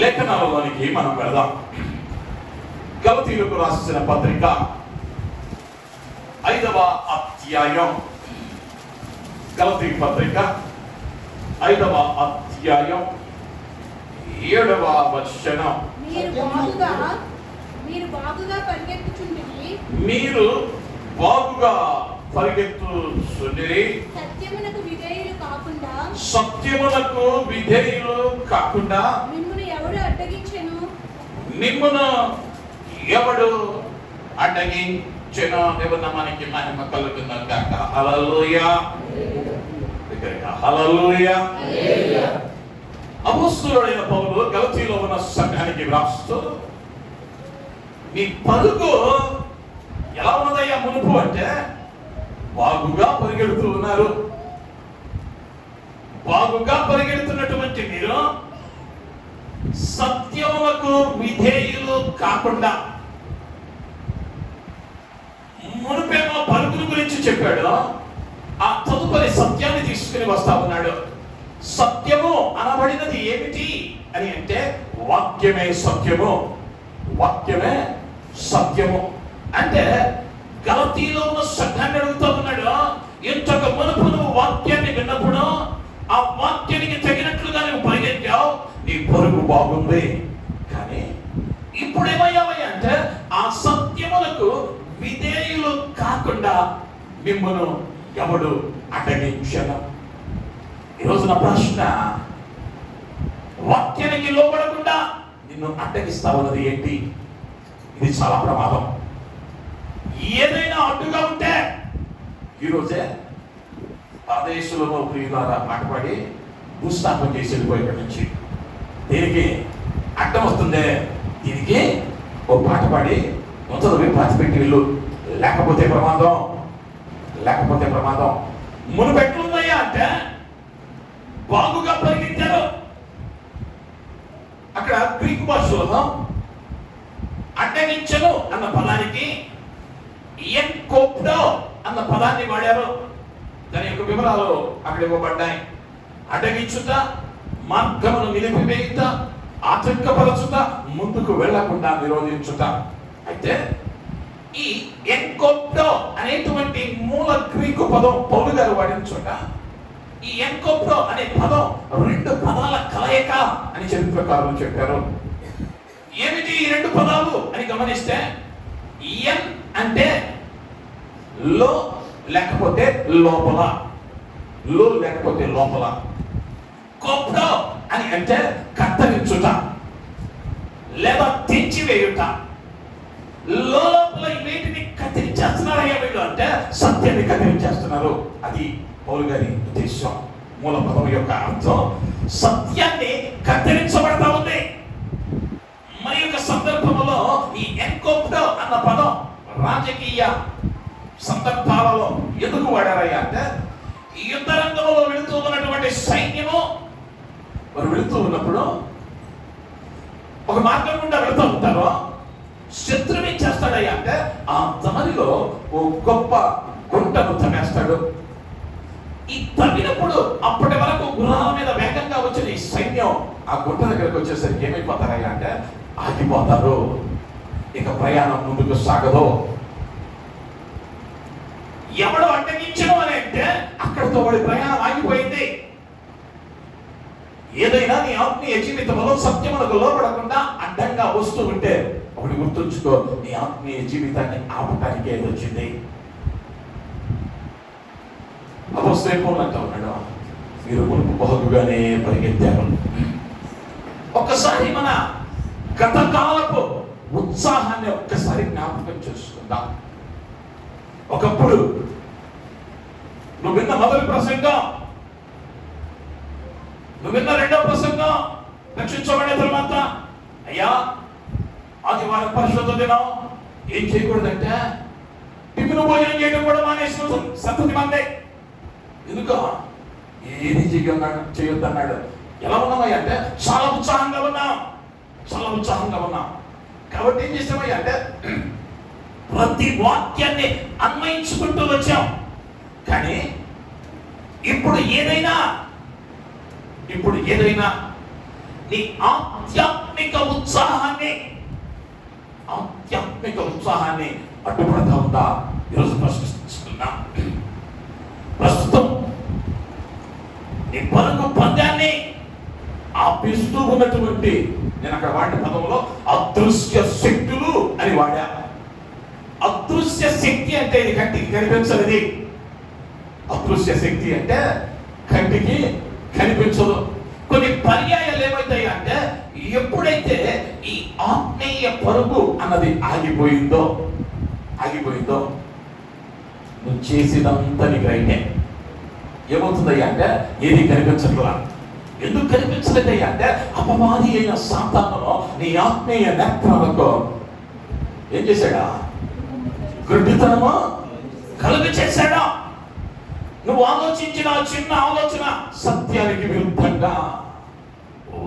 లేఖనాలలోనికి మనం వెళదాం. గలతీయులకు రాసిన పత్రిక 5వ అధ్యాయం, గలతీ పత్రిక 5వ అధ్యాయం 7వ వచనం. మీరు బాగుగా పరిగెత్తుచుండిరి, సత్యమునకు విధేయులు కాకుండా మిమ్మును ఎవడు అడ్డగించెనో దేవుని నామానికి మహిమ కలుగును గాక. హల్లెలూయా, హల్లెలూయా. అపోస్తలుడైన పౌలు గలతీలో ఉన్న సంఘానికి వ్రాస్తూ, మీ పరుగు ఎలా ఉన్నదయ్యా మునుపు అంటే బాగుగా పరిగెడుతూ ఉన్నారు. బాగుగా పరిగెడుతున్నటువంటి మీరు సత్యములకు విధేయులు కాకుండా, మునుపేమో పరుగుల గురించి చెప్పాడు, ఆ తదుపరి సత్యాన్ని తీసుకుని వస్తా ఉన్నాడు. సత్యము అనబడినది ఏమిటి అని అంటే వాక్యమే సత్యము, వాక్యమే సత్యము. అంటే గలతీలో ఉన్న సంఘాన్ని అడుగుతూ ఉన్నాడు, ఇంతకు మునుపు నువ్వు వాక్యాన్ని విన్నప్పుడు ఆ వాక్యానికి తగినట్లుగా నువ్వు పరిగెత్తావు, నీ పరుగు బాగుంది. కానీ ఇప్పుడు ఏమయ్యావయ్యా అంటే ఆ సత్యములకు విధేయులు కాకుండా మిమ్మల్ని ఎవడు అడ్డగించను. ఈరోజు నా ప్రశ్న, వాక్యానికి లోబడకుండా నిన్ను అడ్డగిస్తా ఉన్నది ఏంటి? ఇది చాలా ప్రమాదం. ఏదైనా అడ్డుగా ఉంటే ఈరోజే పరదేశంలో ప్రియులారా మాటపడి భూస్థాపన చేసి వెళ్ళిపోయేప్పటి నుంచి దీనికి అడ్డం వస్తుందే, దీనికి ఓ పాట పాడి మొదలు పాతి పెట్టి వెళ్ళు, లేకపోతే ప్రమాదం, లేకపోతే ప్రమాదం. మునుపెట్లున్నాయా అంటే బాగుగా పరిగెత్తారు. అక్కడ గ్రీకు భాషలో అడ్డగించను అన్న పదానికి ఎన్కోప్డో అన్న పదాన్ని వాడారు. దాని యొక్క వివరాలు అక్కడ ఇవ్వబడ్డాయి. అడ్డగించుట, మార్గమును నిలిపివేయుట, ఆటంకపరచుట, ముందుకు వెళ్లకుండా నిరోధించుట. అయితే ఈ ఎన్కోప్డో అనేటువంటి మూల గ్రీకు పదం పౌలు గారు వాడిన చోట ఈ ఎన్కోప్డో అనే పదం 2 పదాల కలయిక అని చరిత్రకారులు చెప్పారు. ఏమిటి ఈ 2 పదాలు అని గమనిస్తే, ఎన్ అంటే లో లేకపోతే లోపల, లో లేకపోతే లోపల. కోప్డో అని అంటే కత్తిరించుట లేదా తెంచివేయుట. లోపల వీటిని కత్తిరించేస్తున్నారయ్యా వీళ్ళు అంటే సత్యాన్ని కత్తిరించేస్తున్నారు. అది పౌలు గారి ఉద్దేశం. మూల పదం యొక్క అర్థం సత్యాన్ని కత్తిరించబడతా ఉంది. మరి యొక్క సందర్భంలో ఈ ఎన్కోప్డో అన్న పదం రాజకీయ సందర్భాలలో ఎందుకు వాడారయ్యా అంటే, ఈ యుద్ధ రంగంలో వెళుతూ ఉన్నటువంటి సైన్యము వారు వెళుతూ ఉన్నప్పుడు ఒక మార్గం గుండా వెళుతూ ఉంటారు. శత్రువు ఏం చేస్తాడయ్యా అంటే ఆ దారిలో ఓ గొప్ప గుంటను తవ్వేస్తాడు. ఈ తవ్వినప్పుడు అప్పటి వరకు గుర్రాల మీద వేగంగా వచ్చిన ఈ సైన్యం ఆ గుంట దగ్గరకు వచ్చేసరికి ఏమైపోతారయ్యా అంటే ఆగిపోతారు. ఇక ప్రయాణం ముందుకు సాగదు. ఎవడు అడ్డగించడం అని అంటే అక్కడితో వాడి ప్రయాణం ఆగిపోయింది. ఏదైనా నీ ఆత్మీయ జీవితంలో సత్యములకు లోపడకుండా అడ్డంగా వస్తూ ఉంటే ఒకటి గుర్తుంచుకో, నీ ఆత్మీయ జీవితాన్ని ఆపటానికి ఏది వచ్చింది. అపోస్తలుడు అంటూ ఉన్నాడు, మీరు మునుపు బాగుగానే పరిగెత్తారు. ఒక్కసారి మన గత కాలపు ఉత్సాహాన్ని ఒక్కసారి జ్ఞాపకం చేసుకుందాం. ఒకప్పుడు నువ్వు విన్న మొదటి ప్రసంగం, నువ్వు విన్న రెండవ ప్రసంగం, రక్షించబడిన తర్వాత అయ్యా ఆదివారం పరిశుద్ధ దినం ఏం చేయకూడదంటే టిఫిన్ భోజనం చేయడం కూడా మానేసిన సంతతి మంది. ఎందుకో ఏది చేయొద్దన్నాడు. ఎలా ఉన్నామయ్యా అంటే చాలా ఉత్సాహంగా ఉన్నాం, చాలా ఉత్సాహంగా ఉన్నాం. కాబట్టి ఏం చేసామయ్యా అంటే ప్రతి వాక్యాన్ని అన్వయించుకుంటూ వచ్చాం. కానీ ఇప్పుడు ఏదైనా నీ ఆధ్యాత్మిక ఉత్సాహాన్ని అడ్డుపడతా ఉందా? ఈరోజు ప్రశ్నిస్తున్నా. ప్రస్తుతం నీ పరుగు పందాన్ని ఆపిస్తూ ఉన్నటువంటి, నేను అక్కడ వాడిన పదంలో అదృశ్య శక్తులు అని వాడా. అదృశ్య శక్తి అంటే ఇది కంటికి కనిపించనిది. అదృశ్య శక్తి అంటే కంటికి కనిపించదు. కొన్ని పర్యాయాలు ఏమవుతాయి అంటే, ఎప్పుడైతే ఈ ఆత్మీయ పరుగు అన్నది ఆగిపోయిందో నువ్వు చేసినంతా నీకు రైటే. ఏమవుతుందయ్యా అంటే ఏది కనిపించట్లా. ఎందుకు కనిపించలేదయ్యా అంటే, అపవాది అయిన సాతానును నీ ఆత్మీయ నేత్రాలకు ఏం చేశాడా? గుడ్డితనము కలుగు చేశాడా? నువ్వు ఆలోచించిన చిన్న ఆలోచన సత్యానికి విరుద్ధంగా,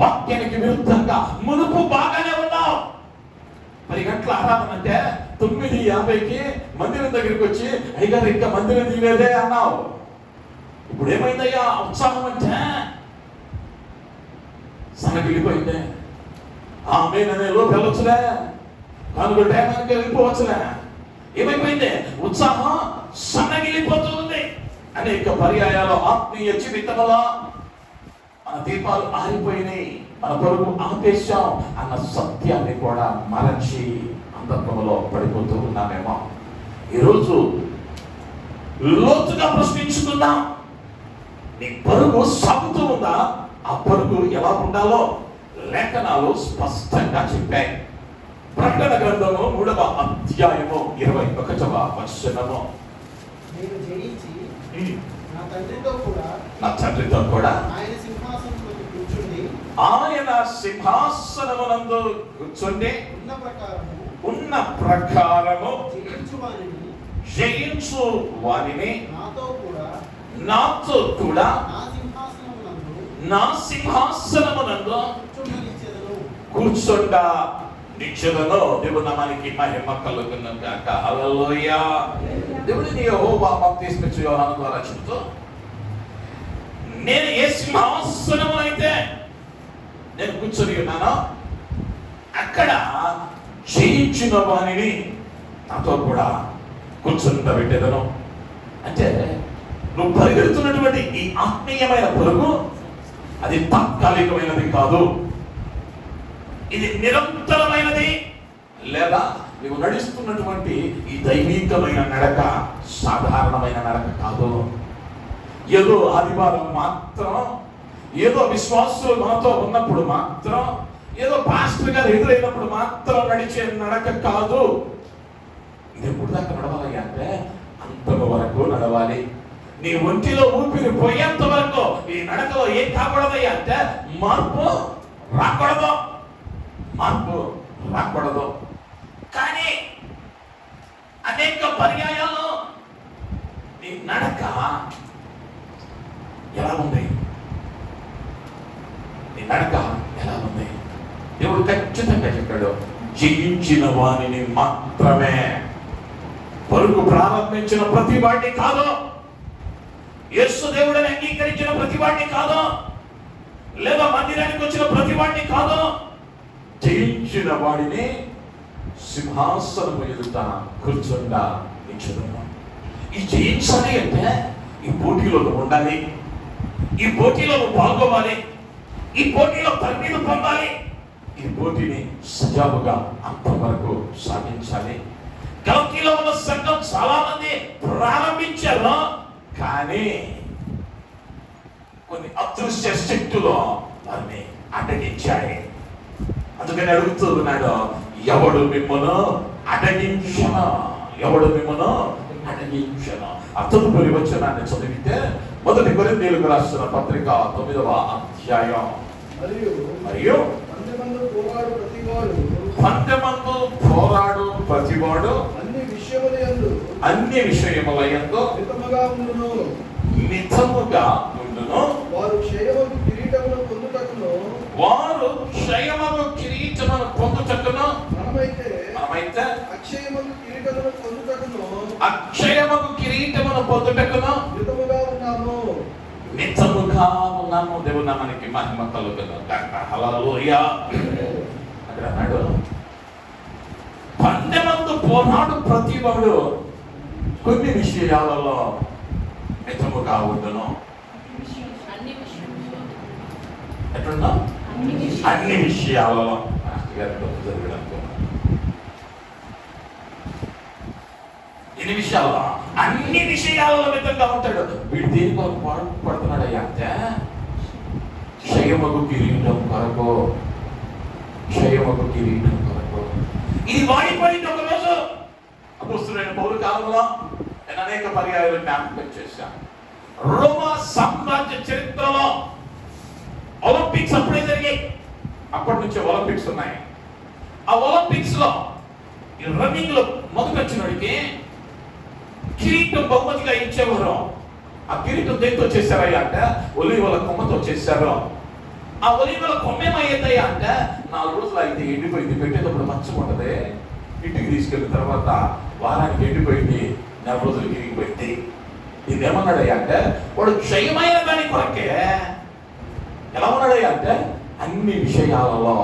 వాక్యానికి విరుద్ధంగా మునుపు బాగానే ఉన్నావు. 10 గంటల ఆరాధన అంటే 9:50కి మందిరం దగ్గరికి వచ్చి, అయ్యగారు ఇంకా మందిరం తీయలేదే అన్నావు. ఇప్పుడు ఏమైందయ్యా ఉత్సాహం అంటే? సనగిలిపోయిందే. ఆమె అనే లోపు వెళ్ళొచ్చులే, కనుక టైంకి వెళ్ళిపోవచ్చులే. ఏమైపోయింది? ఉత్సాహం సన్నగిలిపోతుంది. అనేక పర్యాయాలు ఆత్మీయ జీవితంలో మన దీపాలు ఆరిపోయినాయి, మన పరుగు ఆపేశాం అన్న సత్యాన్ని కూడా మరచి అంధత్వంలో పడిపోతూ ఉన్నామేమో. ఈరోజు లోతుగా ప్రశ్నించుకుందాం. నీ పరుగు సాగుతూ ఉందా? ఆ పరుగు ఎలా ఉండాలో లేఖనాలు స్పష్టంగా చెప్పాయి. ప్రకటన గ్రంథము 3వ అధ్యాయము 21వ వచనము, నేను జయించి నా తండ్రితో కూడా ఆయన సింహాసనమునందు కూర్చుండి ఉన్న ప్రకారము జయించు వారిని నాతో కూడా నా సింహాసనమునందు కూర్చుండా నిత్యులను. దేవుని నామానికి మహిమ కలుగును గాక. హల్లెలూయా. దేవుని యెహోవా బాప్తిస్మిచ్చు యోహాను ద్వారా చెబుతూ, నేను ఏ సింహాసనము అయితే నేను కూర్చొని ఉన్నానో అక్కడ జయించిన వారిని నాతో కూడా కూర్చుండబెట్టేదను. అంటే నువ్వు పరిగెడుతున్నటువంటి ఈ ఆత్మీయమైన పరుగు అది తాత్కాలికమైనది కాదు, ఇది నిరంతరమైనది. లేదా నువ్వు నడుస్తున్నటువంటి ఈ దైవికమైన నడక సాధారణమైన నడక కాదు. ఏదో ఆదివారం మాత్రం, ఏదో విశ్వాసులు మనతో ఉన్నప్పుడు మాత్రం, ఏదో పాస్టర్ గారు ఎదురైనప్పుడు మాత్రం నడిచే నడక కాదు. ఇది ఎప్పుడు దాకా నడవాలి అంటే అంతకు వరకు నడవాలి. నీ ఒంటిలో ఊపిరి పోయేంత వరకు ఈ నడకలో ఏం కాకూడదయ్యా అంటే మార్పు రాకూడదు. కానీ అనేక పర్యాయాలు నీ నడక ఎలా ఉంది? నీ నడక ఎలా ఉంది? దేవుడు ఖచ్చితంగా చెప్పాడు, జయించిన వారిని మాత్రమే. పరుగు ప్రారంభించిన ప్రతి వాడిని కాదు, యేసు దేవుడిని అంగీకరించిన ప్రతి వాడిని కాదు, లేదా మందిరానికి వచ్చిన ప్రతి వాడిని కాదు, జయించిన వాడిని సింహాసనము ఎదుట కూర్చుండా నిచ్చుదము. ఈ జయించాలి అంటే ఈ పోటీలో ఉండాలి, ఈ పోటీలో పాల్గొవాలి, ఈ పోటీలో తరబీదు పొందాలి, ఈ పోటీని సజావుగా అంతవరకు సాగించాలి. గల్తీలో ఉన్న సంఘం చాలా మంది ప్రారంభించారు, కానీ కొన్ని అదృశ్య శక్తులు వారిని అడ్డగించాయి. అందుకని అడుగుతూ ఉన్నాడు, ఎవడు మిమ్మను అడ్డగించను? ఆ తదుపరి వచనాన్ని చదివితే 1 కొరింథీయులకు రాసిన పత్రిక 9వ అధ్యాయం, మరియు పందెమందు పోరాడు ప్రతివాడు అన్ని విషయములయందు మితముగా ఉండును. వారు క్షయమగు కిరీటమును పొందుటకును మనమైతే అక్షయమగు కిరీటమును పొందుటకును మితముగా ఉన్నాను. దేవుడు మనకి మహిమ కలుగును గాక. హల్లెలూయా. అక్కడ అన్నాడు, పందెమందు పోరాడు ప్రతివాడు కొన్ని విషయాలలో మితముగా ఉండును. ఎట్లున్నా అన్ని విషయాలలో ఎన్ని విషయాల్లో అన్ని విషయాలలో మితంగా ఉంటాడు. వీడు దేని కొరకు పాడుపడుతున్నాడు అయ్యా అంటే క్షయమగు కిరీటం కొరకు, క్షయమగు కిరీటం కొరకు. ఇది వాడిపోయింది ఒక రోజు అపోస్తలుడైన పౌలు కాలంలో. నేను అనేక పర్యాయాలు జ్ఞాపకం చేశాను. రోమా సామ్రాజ్య చరిత్రలో ఒలింపిక్స్ అప్పుడే జరిగాయి. అప్పటి నుంచి ఒలింపిక్స్ ఉన్నాయి. ఆ ఒలింపిక్స్ లో రన్నింగ్ లో మొదటి వచ్చినోడికి కిరీటం బహుమతిగా ఇచ్చేవారు. ఆ కిరీటం దేంతో చేశారయ్యా అంటే ఒలీవల కొమ్మతో చేశారు. ఆ ఒలీవల కొమ్మ ఏమయ్యేదయ్యా అంటే 4 రోజులు అయితే ఎండిపోయింది. పెట్టేటప్పుడు మంచిగా ఉంటది. ఇంటికి తీసుకెళ్ళిన తర్వాత వారానికి ఎండిపోయింది, 4 రోజులకి ఇరిగిపోయింది. ఇది ఏమన్నాడయ్యా అంటే వాడు క్షయమైన దాని కొరకే ఎలా ఉన్నాడయ్యా అంటే అన్ని విషయాలలో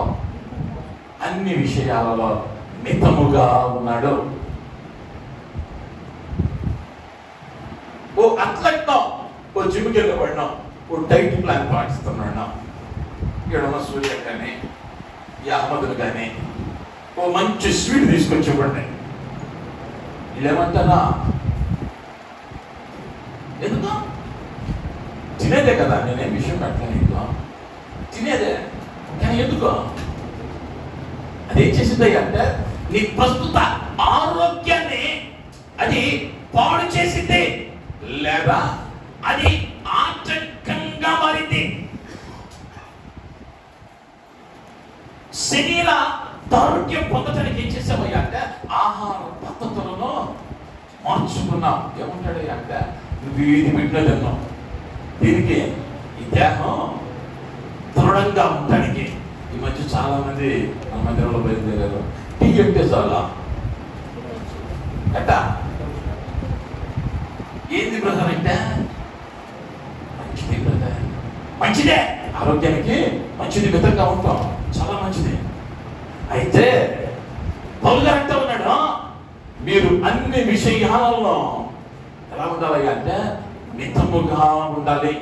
మితముగా ఉన్నాడు. ఓ అథ్లెట్నో, ఓ జిమ్కి వెళ్ళబడినాం, ఓ డైట్ ప్లాన్ పాటిస్తున్నాడు. ఇక్కడ సూర్య కానీ ఈ అహ్మదులు కానీ ఓ మంచి స్వీట్ తీసుకొచ్చి ఇవ్వండి. వీళ్ళేమంటారా, ఎందుకు తినేదే కదా, నేనేం విషయం పెట్టాను, ఇంకో తినేదే కానీ ఎందుకో అదేం చేసింది అంటే నీ ప్రస్తుత ఆరోగ్యాన్ని అది పాడు చేసింది, లేదా అది ఆటంకంగా మారింది. శరీర ఆరోగ్యం పొందడానికి ఏం చేసావయ్యా అంటే ఆహార పద్ధతులను మార్చుకున్నాం. ఏమంటాడు అంటే నువ్వు ఇది పెట్టలేదన్నావు. దీనికి ఈ దేహం దృఢంగా ఉండడానికి. ఈ మధ్య చాలా మంది మన మందిరంలో బయలుదేరారు. టీ అంటే చాలా అట్ట ఏంది బ్రదర్ అంటే మంచిది బ్రదర్, మంచిదే, ఆరోగ్యానికి మంచిది, మితంగా ఉంటాం, చాలా మంచిది. అయితే పౌలు గారు అంటూ ఉన్నాడు, మీరు అన్ని విషయాలలో ఎలా ఉండాలి అంటే మితముగా ఉండాలి.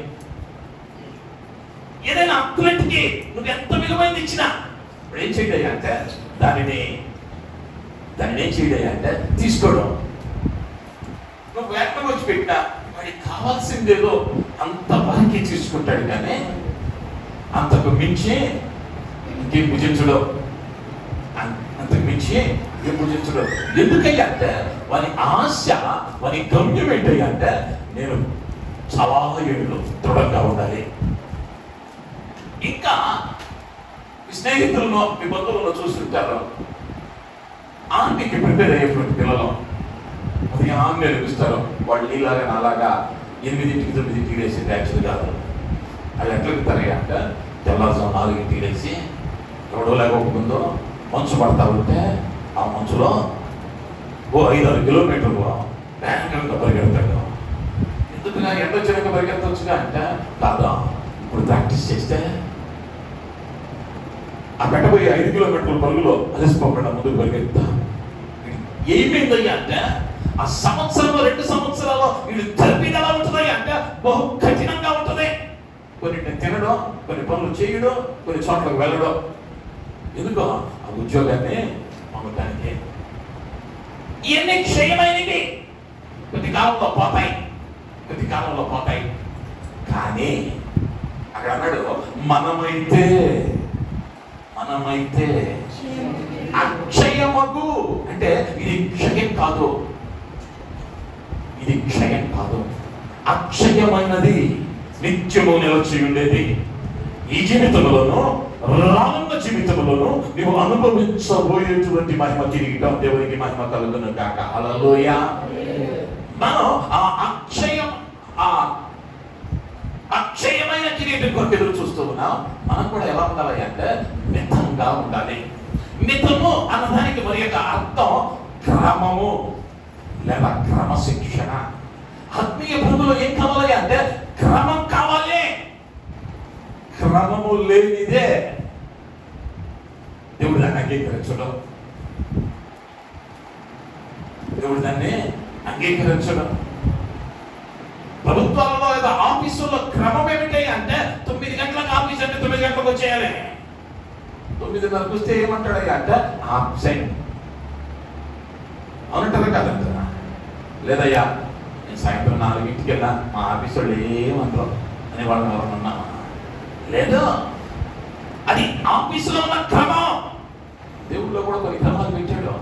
ఏదైనా అథ్లెట్కి నువ్వు ఎంత విలువైంది ఇచ్చినా ఇప్పుడు ఏం చేయడయ్యా అంటే దానిని ఏం చేయడయ్యా అంటే తీసుకోవడం. నువ్వు వేటకు వచ్చి పెట్టినా వాడికి కావాల్సిందేదో అంత వరకే తీసుకుంటాడు, కానీ అంతకు మించి ఇంకేం భుజించడం, అంతకు మించి ఏం భుజించడం. ఎందుకయ్యా అంటే వాని ఆశ, వాని గమ్యం ఏంటయ్యా అంటే నేను చాలా ఏళ్ళు దృఢంగా ఉండాలి. ఇంకా మీ స్నేహితులను, మీ బంధువులను చూస్తుంటారు, ఆంటీకి ప్రిపేర్ అయ్యేటువంటి పిల్లలు ఉదయాన్నే లభిస్తారు. వాళ్ళు నీలాగా నాలాగా 8ంటికి 9ంటికి లేసి యాక్చువల్ కాదు. వాళ్ళు ఎట్లా ఎక్కుతారయ్యా అంటే తెల్లారుజాము 4ంటికి లేచి ఎవడో లేకపోతుందో మంచు పడతా ఉంటే ఆ మంచులో ఓ 5-6 కిలోమీటర్లు వేగంగా పరిగెడతాడు. ఎందుకుగా ఎండ చిన్నగా పరిగెత్తవచ్చుగా అంటే కాదా, ఇప్పుడు ప్రాక్టీస్ చేస్తే ఆ పెట్టబోయే 5 కిలోమీటర్ల పరుగులో అలసిపోకుండా ముందుకు పరిగెత్తా. ఏమైందయ్యా అంటే ఆ సంవత్సరంలో 2 సంవత్సరాలు వీళ్ళు తరబిది ఎలా ఉంటుందయ్యా అంటే బహు కఠినంగా ఉంటుంది. కొన్ని తినడం, కొన్ని పనులు చేయడం, కొన్ని చోట్లకు వెళ్ళడం. ఎందుకో ఆ ఉద్యోగాన్ని పొందడానికి. ఇవన్నీ క్షయమైనవి, కొద్ది కాలంలో పోతాయి. కానీ అక్కడ అన్నాడు మనమైతే అక్షయమగు అంటే ఇది క్షయం కాదు, అక్షయమైనది, నిత్యము నిలిచి ఉండేది. ఈ జీవితంలోనూ రానున్న జీవితంలోనూ నువ్వు అనుభవించబోయేటువంటి మహిమ కిరీటం. దేవునికి మహిమ కలుగును గాక. హల్లెలూయా. మనం ఆ అక్షయమైన కిరీటం కొరకు ఎదురు చూస్తూ ఉన్నాం. మనం కూడా ఎలా ఉండాలి అంటే మితంగా ఉండాలి. మితము అన్నదానికి మరి యొక్క అర్థం క్రమము లేదా క్రమశిక్షణ. ఆత్మీయ ప్రభువులో ఏం కావాలి అంటే క్రమం కావాలి క్రమము లేనిదే దేవుడు దాన్ని అంగీకరించడం. దేవుడు దాన్ని అంగీకరించడం. ప్రభుత్వాలలో లేదా ఆఫీసుల్లో క్రమం ఏమిటి అంటే 9 గంటలకు ఆఫీస్ అంటే 9 గంటలకు వచ్చేయాలి. 9:30కు వస్తే ఏమంటాడయ్యా అంటే ఆబ్సెంట్ అవునంటారా కాదంటారా? లేదయ్యా నేను సాయంత్రం 4ంటికి వెళ్ళా మా ఆఫీస్ వాళ్ళు ఏమంటారు అని వాళ్ళు ఎవరన్నా లేదు. అది ఆఫీసులో ఉన్న క్రమం. దేవుళ్ళో కూడా కొన్ని క్రమాలు పెట్టాడు.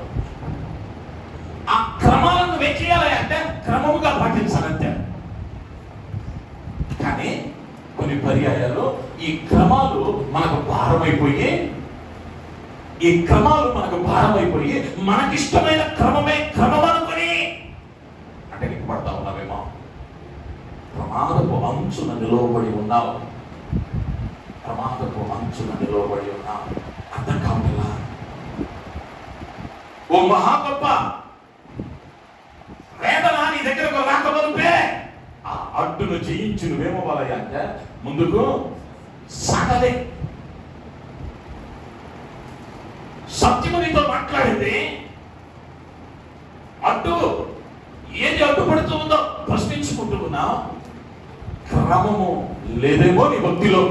ఆ క్రమాలను వేచేయాలి అంటే క్రమముగా పాటించాలంతే. కానీ కొన్ని పర్యాయాలు ఈ క్రమాలు మనకు భారమైపోయి మనకిష్టమైన క్రమమే క్రమం అనుకుని అంటే పడతా ఉన్నామేమో. ప్రమాదపు అంచున నిలవబడి ఉన్నావు. అర్థం కావట్లా. ఓ మహా గొప్ప వేదన నీ దగ్గరకు రాకముందే ఆ అడ్డును జయించి నువ్వేమవ్వాలయ్యా అంటే ముందుకు సాగలే. సత్యము నీతో మాట్లాడింది. అడ్డు ఏది అడ్డుపడుతూ ఉందో ప్రశ్నించుకుంటూ ఉన్నావు. క్రమము లేదేమో నీ భక్తిలో.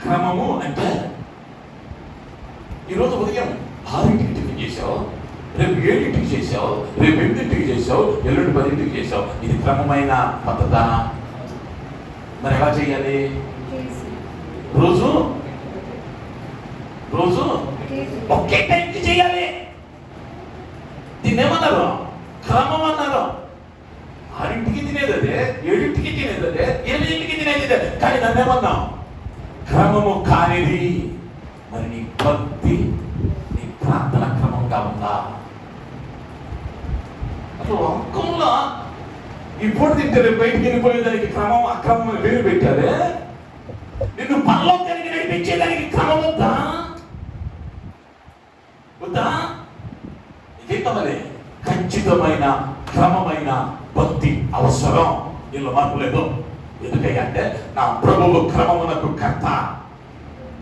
క్రమము అంటే ఈరోజు ఉదయం 6ంటికి టిఫిన్ చేసావు, రేపు 7ంటికి చేసావు, రేపు 8ంటికి చేసావు, ఎల్లుండి 10ంటికి చేసావు. ఇది క్రమమైన పద్ధత? మరి ఎలా చేయాలి? రోజు ఒకే టైంకి చేయాలి. దీన్ని ఏమన్నారు? క్రమం అన్నారు. 6ంటికి తినేది అదే, 7ంటికి తినేది అదే, 8ంటికి తినేది అదే. కానీ దాన్ని ఏమన్నాం? క్రమము కానిది. మరి నీ భక్తి, నీ ప్రార్థన క్రమంగా ఉందా? అసలు ఒక్కంలో ఇప్పుడు తింటే రేపు బయటికి వెళ్ళిపోయేదానికి క్రమం అక్రమం వేరు పెట్టారే. నిన్ను పరలోకానికి నడిపించేదానికి క్రమం వద్దా? ఇదే కమలే. ఖచ్చితమైన క్రమమైన భక్తి అవసరం. దీనిలో మార్పు లేదు. ఎందుకంటే నా ప్రభువు క్రమమునకు కర్త.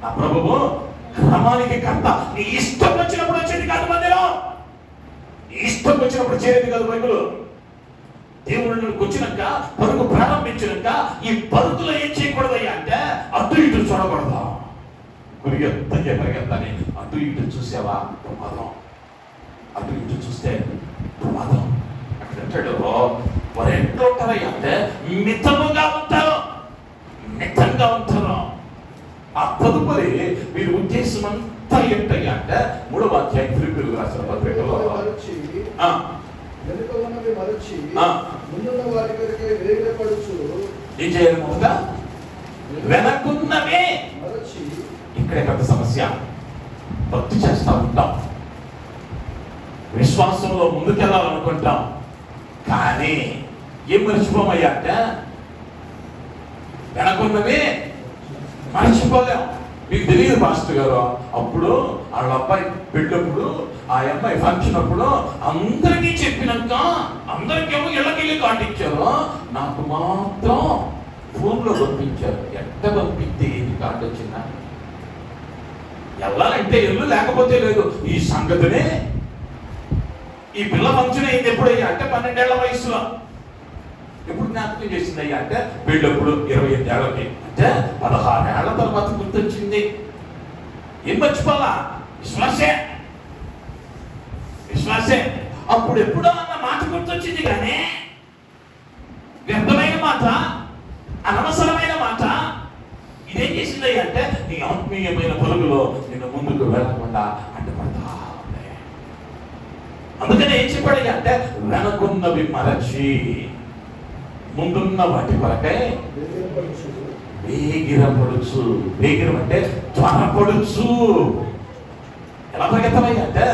నా ప్రభువు క్రమానికి కర్త. నీ ఇష్టం వచ్చినప్పుడు వచ్చేది కాదు మందిరం. నీ ఇష్టం వచ్చినప్పుడు చేరేది కాదు బైబిల్. దేవుళ్ళకి వచ్చినాక పరుగు ప్రారంభించినాక ఈ పరుగులో ఏం చేయకూడదయ్యా అంటే అటు ఇటు చూడకూడదు. పరిగెత్తాలి. అటు ఇటు చూసావా ప్రమాదం. అటు ఇటు చూస్తే ప్రమాదం. అక్కడ అంటాడు వారు ఎట్లా ఉంటారయ్యా అంటే మితంగా ఉంటారు. ఆ తదుపరి మీరు ఉద్దేశం అంతా ఏంటయ్యా అంటే 3వ అధ్యాయం ఫిలిప్పీయులకు రాసిన పత్రికలో ఏం చేయాలి? ముందుగా వెనకున్నవే. ఇక్కడే పెద్ద సమస్య. భక్తి చేస్తా ఉంటాం, విశ్వాసంలో ముందుకెళ్ళాలనుకుంటాం, కానీ ఏం మర్చిపోమయ్యా అంటే వెనకున్నవే మర్చిపోలేం. మీకు తెలియదు పాస్టర్ గారు, అప్పుడు వాళ్ళ అబ్బాయి పెళ్ళప్పుడు ఆ అమ్మాయి ఫంక్షన్ అప్పుడు అందరికీ చెప్పినాక అందరికేమో ఇళ్ళకెళ్ళి కార్డు ఇచ్చారు, నాకు మాత్రం ఫోన్లో పంపించారు. ఎట్ట పంపిస్తే ఏది కార్డు వచ్చిందా? వెళ్ళాలంటే ఎల్లు, లేకపోతే లేదు. ఈ సంగతినే ఈ పిల్ల ఫంక్షన్ అయింది ఎప్పుడయ్యా అంటే 12 ఏళ్ల వయసులో. ఎప్పుడు జ్ఞాపకం చేసింది అయ్యా అంటే పెళ్ళప్పుడు 28 ఏళ్ళకి, అంటే 16 ఏళ్ల తర్వాత గుర్తొచ్చింది. ఏం మర్చిపోవాలా? విశ్వాసే. అప్పుడు ఎప్పుడో అన్న మాట గుర్తొచ్చింది, కానీ వ్యర్థమైన మాట, అనవసరమైన మాట. ఇదేం చేసింది అంటే నీ ఆత్మీయమైన పరుగులో నిన్ను ముందుకు వెళ్ళకుండా అడ్డుపడతా. అందుకని ఏం చెప్పాడు అంటే వెనకున్నవి మరచి ముందున్న వాటి కొరకై వేగిరపడుచు. వేగిరం అంటే త్వరపడుచు. ఎలా పరిగెత్తాలి అంటే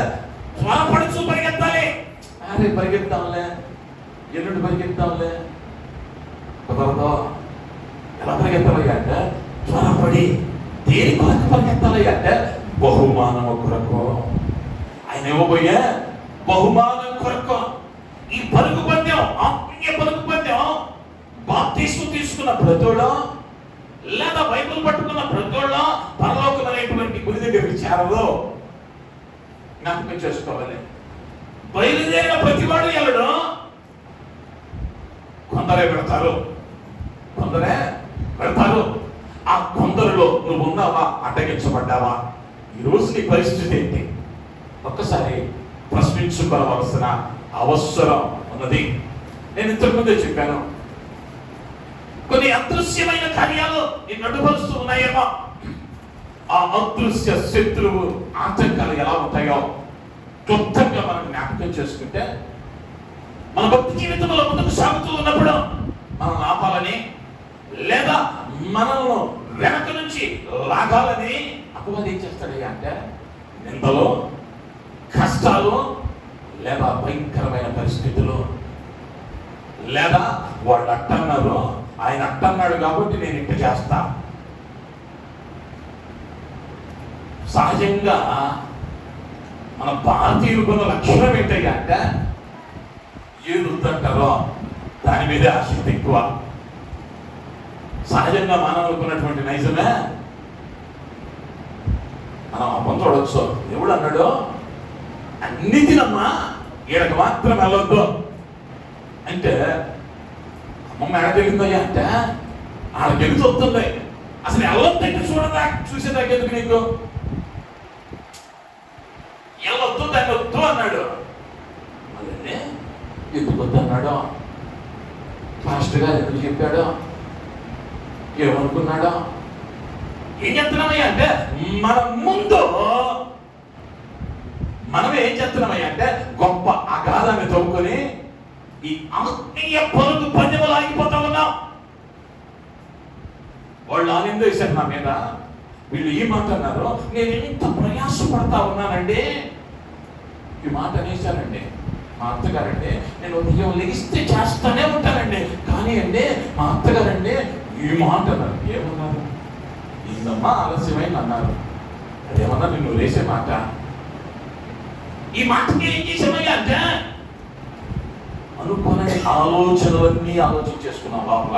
త్వరపడుచు పరిగెత్తాలి. అరే పరిగెత్తాంలే, ఎల్లుండి పరిగెత్తాంలే, కుదరదో. ఎలా పరిగెత్తాలి అంటే త్వరపడి. దేని కొరకు పరిగెత్తాలి అంటే బహుమానం కొరకు. ఆయన ఇవ్వబోయే బహుమానం కొరకు. ఈ పరుగు పందెం, ఆత్మీయ పరుగు పందెం బాప్తిస్మం తీసుకున్న ప్రతోడు లేదా బైబిల్ పట్టుకున్న ప్రజోళ్ళ పరలోకమైనటువంటి గురి దగ్గరికి చేరదు. జ్ఞాపకం చేసుకోవాలి. బయలుదేరిన ప్రతివాడు వెళ్ళడు. కొందరే పెడతారు, కొందరే పెడతారు. ఆ కొందరిలో నువ్వు ఉన్నావా? అడ్డగించబడ్డావా? ఈరోజు నీ పరిస్థితి ఏంటి? ఒక్కసారి ప్రశ్నించుకోవలసిన అవసరం ఉన్నది. నేను ఇంతకుముందే చెప్పాను, కొన్ని అదృశ్యమైన కార్యాలు నిన్ను అడ్డుపరుస్తూ ఉన్నాయేమో. ఆ అదృశ్య శత్రువు ఆటంకాలు ఎలా ఉంటాయో క్లుప్తంగా మనం జ్ఞాపకం చేసుకుంటే, మన భక్తి జీవితంలో ముందుకు సాగుతూ ఉన్నప్పుడు మనం ఆపాలని లేదా మనల్ని వెనక నుంచి లాగాలని అపవాది ఏం చేస్తాడయ్యా అంటే, నిందలు, కష్టాలు, లేదా భయంకరమైన పరిస్థితులు, లేదా వాళ్ళు అట్టన్నారు, ఆయన అట్టన్నాడు కాబట్టి నేను ఇట్ట చేస్తా. సహజంగా మన భారతీయులకున్న లక్షణం ఏంటయ్యా అంటే, ఏది వద్దంటారో దాని మీదే ఆసక్తి ఎక్కువ. సహజంగా మానవులకున్నటువంటి నైజమే. మనం అమ్మం చూడొచ్చు. ఎవడు అన్నాడు, అన్ని తినమ్మా, ఈడకు మాత్రం వెళ్ళొద్దు అంటే, అమ్మమ్మ ఎడ తెలిగిందయ్యా అంటే ఆడ గెలిచి వస్తుంది. అసలు వెళ్ళొద్దంటే చూసేదాకెందుకు నీకు? వెళ్ళొద్దు, దాన్ని వద్దు అన్నాడు. అదే ఎందుకు వద్దు అన్నాడు? ఫాస్ట్ గా ఎందుకు చెప్పాడు? ఏమనుకున్నాడో? ఏం చెప్తున్నామయ్యా అంటే, మన ముందు మనమే ఏం చెప్తున్నామయ్యా అంటే, గొప్ప అగాధాన్ని తవ్వుకొని ఈ ఆత్మీయ పరుగు పందెములు ఆగిపోతా ఉన్నాం. వాళ్ళు ఆనందం వేశారు నా మీద. వీళ్ళు ఈ మాట అన్నారు, నేను ఎంత ప్రయాసపడతా ఉన్నానండి. ఈ మాట అనేశానండి మా అత్తగారండి, నేను ఉదయం లెగిస్తే చేస్తానే ఉంటానండి, కానీ అండి మా అత్తగారండి ఈ మాట అన్నారు. ఏమన్నారు? ఇందమ్మా ఆలస్యమైంది అన్నారు. అదేమన్నా నిన్ను వేసే మాట. ఈ మాటకి ఏం చేసామయ్యా అంటే, అనుకోని ఆలోచనలన్నీ ఆలోచించేసుకున్నాం లోపల.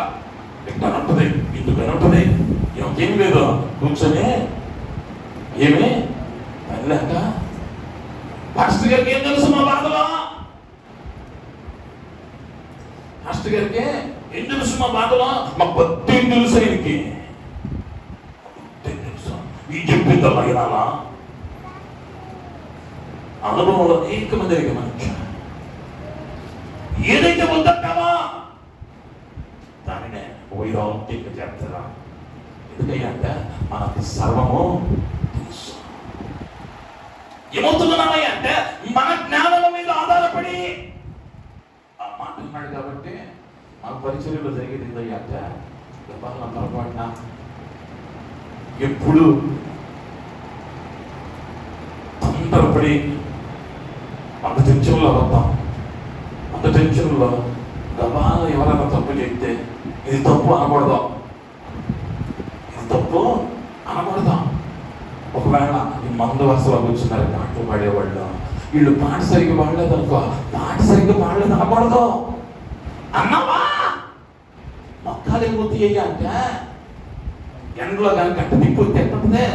ఎక్కడ ఉంటుంది, ఎందుకని ఉంటుంది, ఏం లేదు, కూర్చొని ఏమి వెళ్ళాక పాస్టర్ గారికి ఏం తెలుసు మా బాధలో? పాస్టర్ గారికి ఏం తెలుసు మా బాధలో? మా బద్దెం తెలుసు ఆయనకి. ఈ చెప్పిందమ్మా వినాలా? అనుభవంలో అనేక మంది మనిషి ఏదైతే వద్దంటావా దానినే వైరాగ్యంగా చెప్తారా. ఎందుకంటే మనకు సర్వము తెలుసు. ఏమవుతున్నామయ్యా అంటే, మన జ్ఞానం మీద ఆధారపడి ఆ మాట అన్నాడు కాబట్టి మన పరిచర్యలో జరిగేది ఏంటయ్యా అంటే, ఎవరిన పొరపాటున ఎప్పుడు తొందరపడి అంత టెన్షన్లో వద్దాం. అంత టెన్షన్లో గబాల ఎవరైనా తప్పు చెప్తే ఇది తప్పు అనకూడదు, ఇది తప్పు అనకూడదు. ఒకవేళ ఈ మందు వరుసలో కూర్చున్నారు పాటలు పాడేవాళ్ళు, వీళ్ళు పాట సరిగ్గా పాడలేదు అనుకో, పాట సరిగ్గా పాడలేదు అనకూడదు. అన్నావా మొక్కలు ఏమవుతాయి అంటే, ఎండలో కానీ గంట తిప్పితే ఎట్టుంటుంది,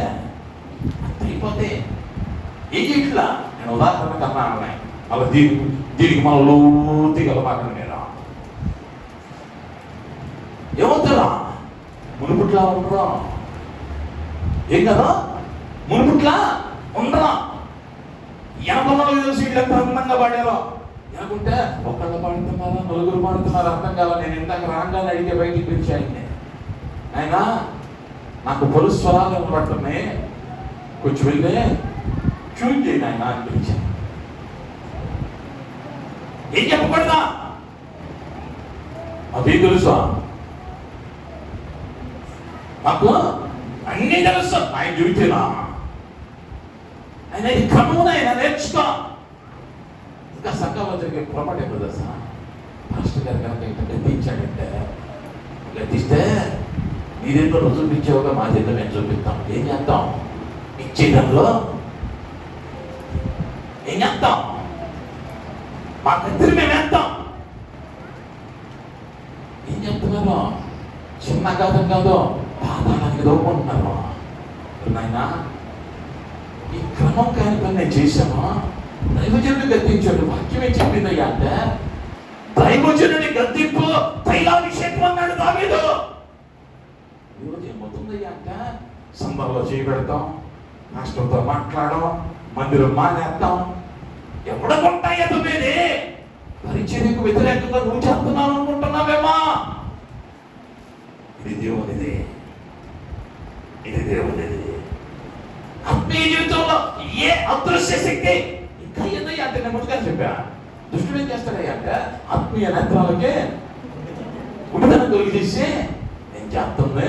అంత అయిపోతే ఏం ఇట్లా. నేను ఉదాహరణ కన్నా అన్నాయి అలా దీనికి మన లోతు గలపాకండి. నేను ఏమవుతుందా మునుపుట్లా ఉండరా? ఏం కదా మునుపుట్లా ఉండరా? ఎనభై తెలిసి వీళ్ళు ఎంత అందంగా పాడారో. అనుకుంటే ఒకళ్ళు పాడుతున్నారా, నలుగురు పాడుతున్నారా అర్థం కావాలి. నేను ఇందాక రాగానే అడిగే బయటికి పిలిచి ఆయన నాకు పొలు స్వరాలు పడుతున్నాయి, కొంచెం వెళ్ళి ట్యూన్ చేయండి ఆయన అని పిలిచాను. ఏం చెప్పకూడదా? అదే తెలుసా నాకు, అన్నీ తెలుసు. ఆయన చెబితేనా ఆయన ఇది క్రమం, ఆయన నేర్చుకో. ఇంకా సంఘంలో జరిగే పొరపాటు ఎప్పుడు తెలుసా? మాస్టర్ గారు కనుక ఇంత గద్దించాడంటే, గద్దిస్తే మీరేందో రుజువు చూపించేవుగా మా చేత మేము చూపిస్తాం. ఏం చేస్తాం? ఇచ్చేదంలో ఏం చేస్తాం? మా కత్తిరి మేము వేస్తాం. ఏం చెప్తున్నారు? చిన్న కాదు కాదు, పాత ఏదో అనుకుంటున్నాను, నాయనా ఈ క్రమం కాని పని నేను చేశాను. దైవజనుడు గద్దించాడు, వాక్యమే చెప్పిందయ్యా అంటే దైవజనుడి గద్దింపు తైలాభిషేకం అన్నాడు దావీదు. ఈరోజు ఏమవుతుందయ్యా అంటే సందర్భంలో చేయబెడతాం, మాస్టర్తో మాట్లాడడం, మందిరం మానేస్తాం. ఎవడకుంటాయి అతనేది పరిచర్యకు వ్యతిరేకంగా నువ్వు చేస్తున్నావు అనుకుంటున్నావేమా? ఇది దేవునిది, ఇది దేవునిది. ఆత్మీయ జీవితంలో ఏ అదృశ్య శక్తి ఇంకా ఏందయ్యా అంటే నేను ముందుగా చెప్పా, దుష్టుడు ఏం చేస్తాడయ్యా అంటే ఆత్మీయ నేత్రాలకి కుటుంబాన్ని తొలగిసేసి నేను చేస్తుంది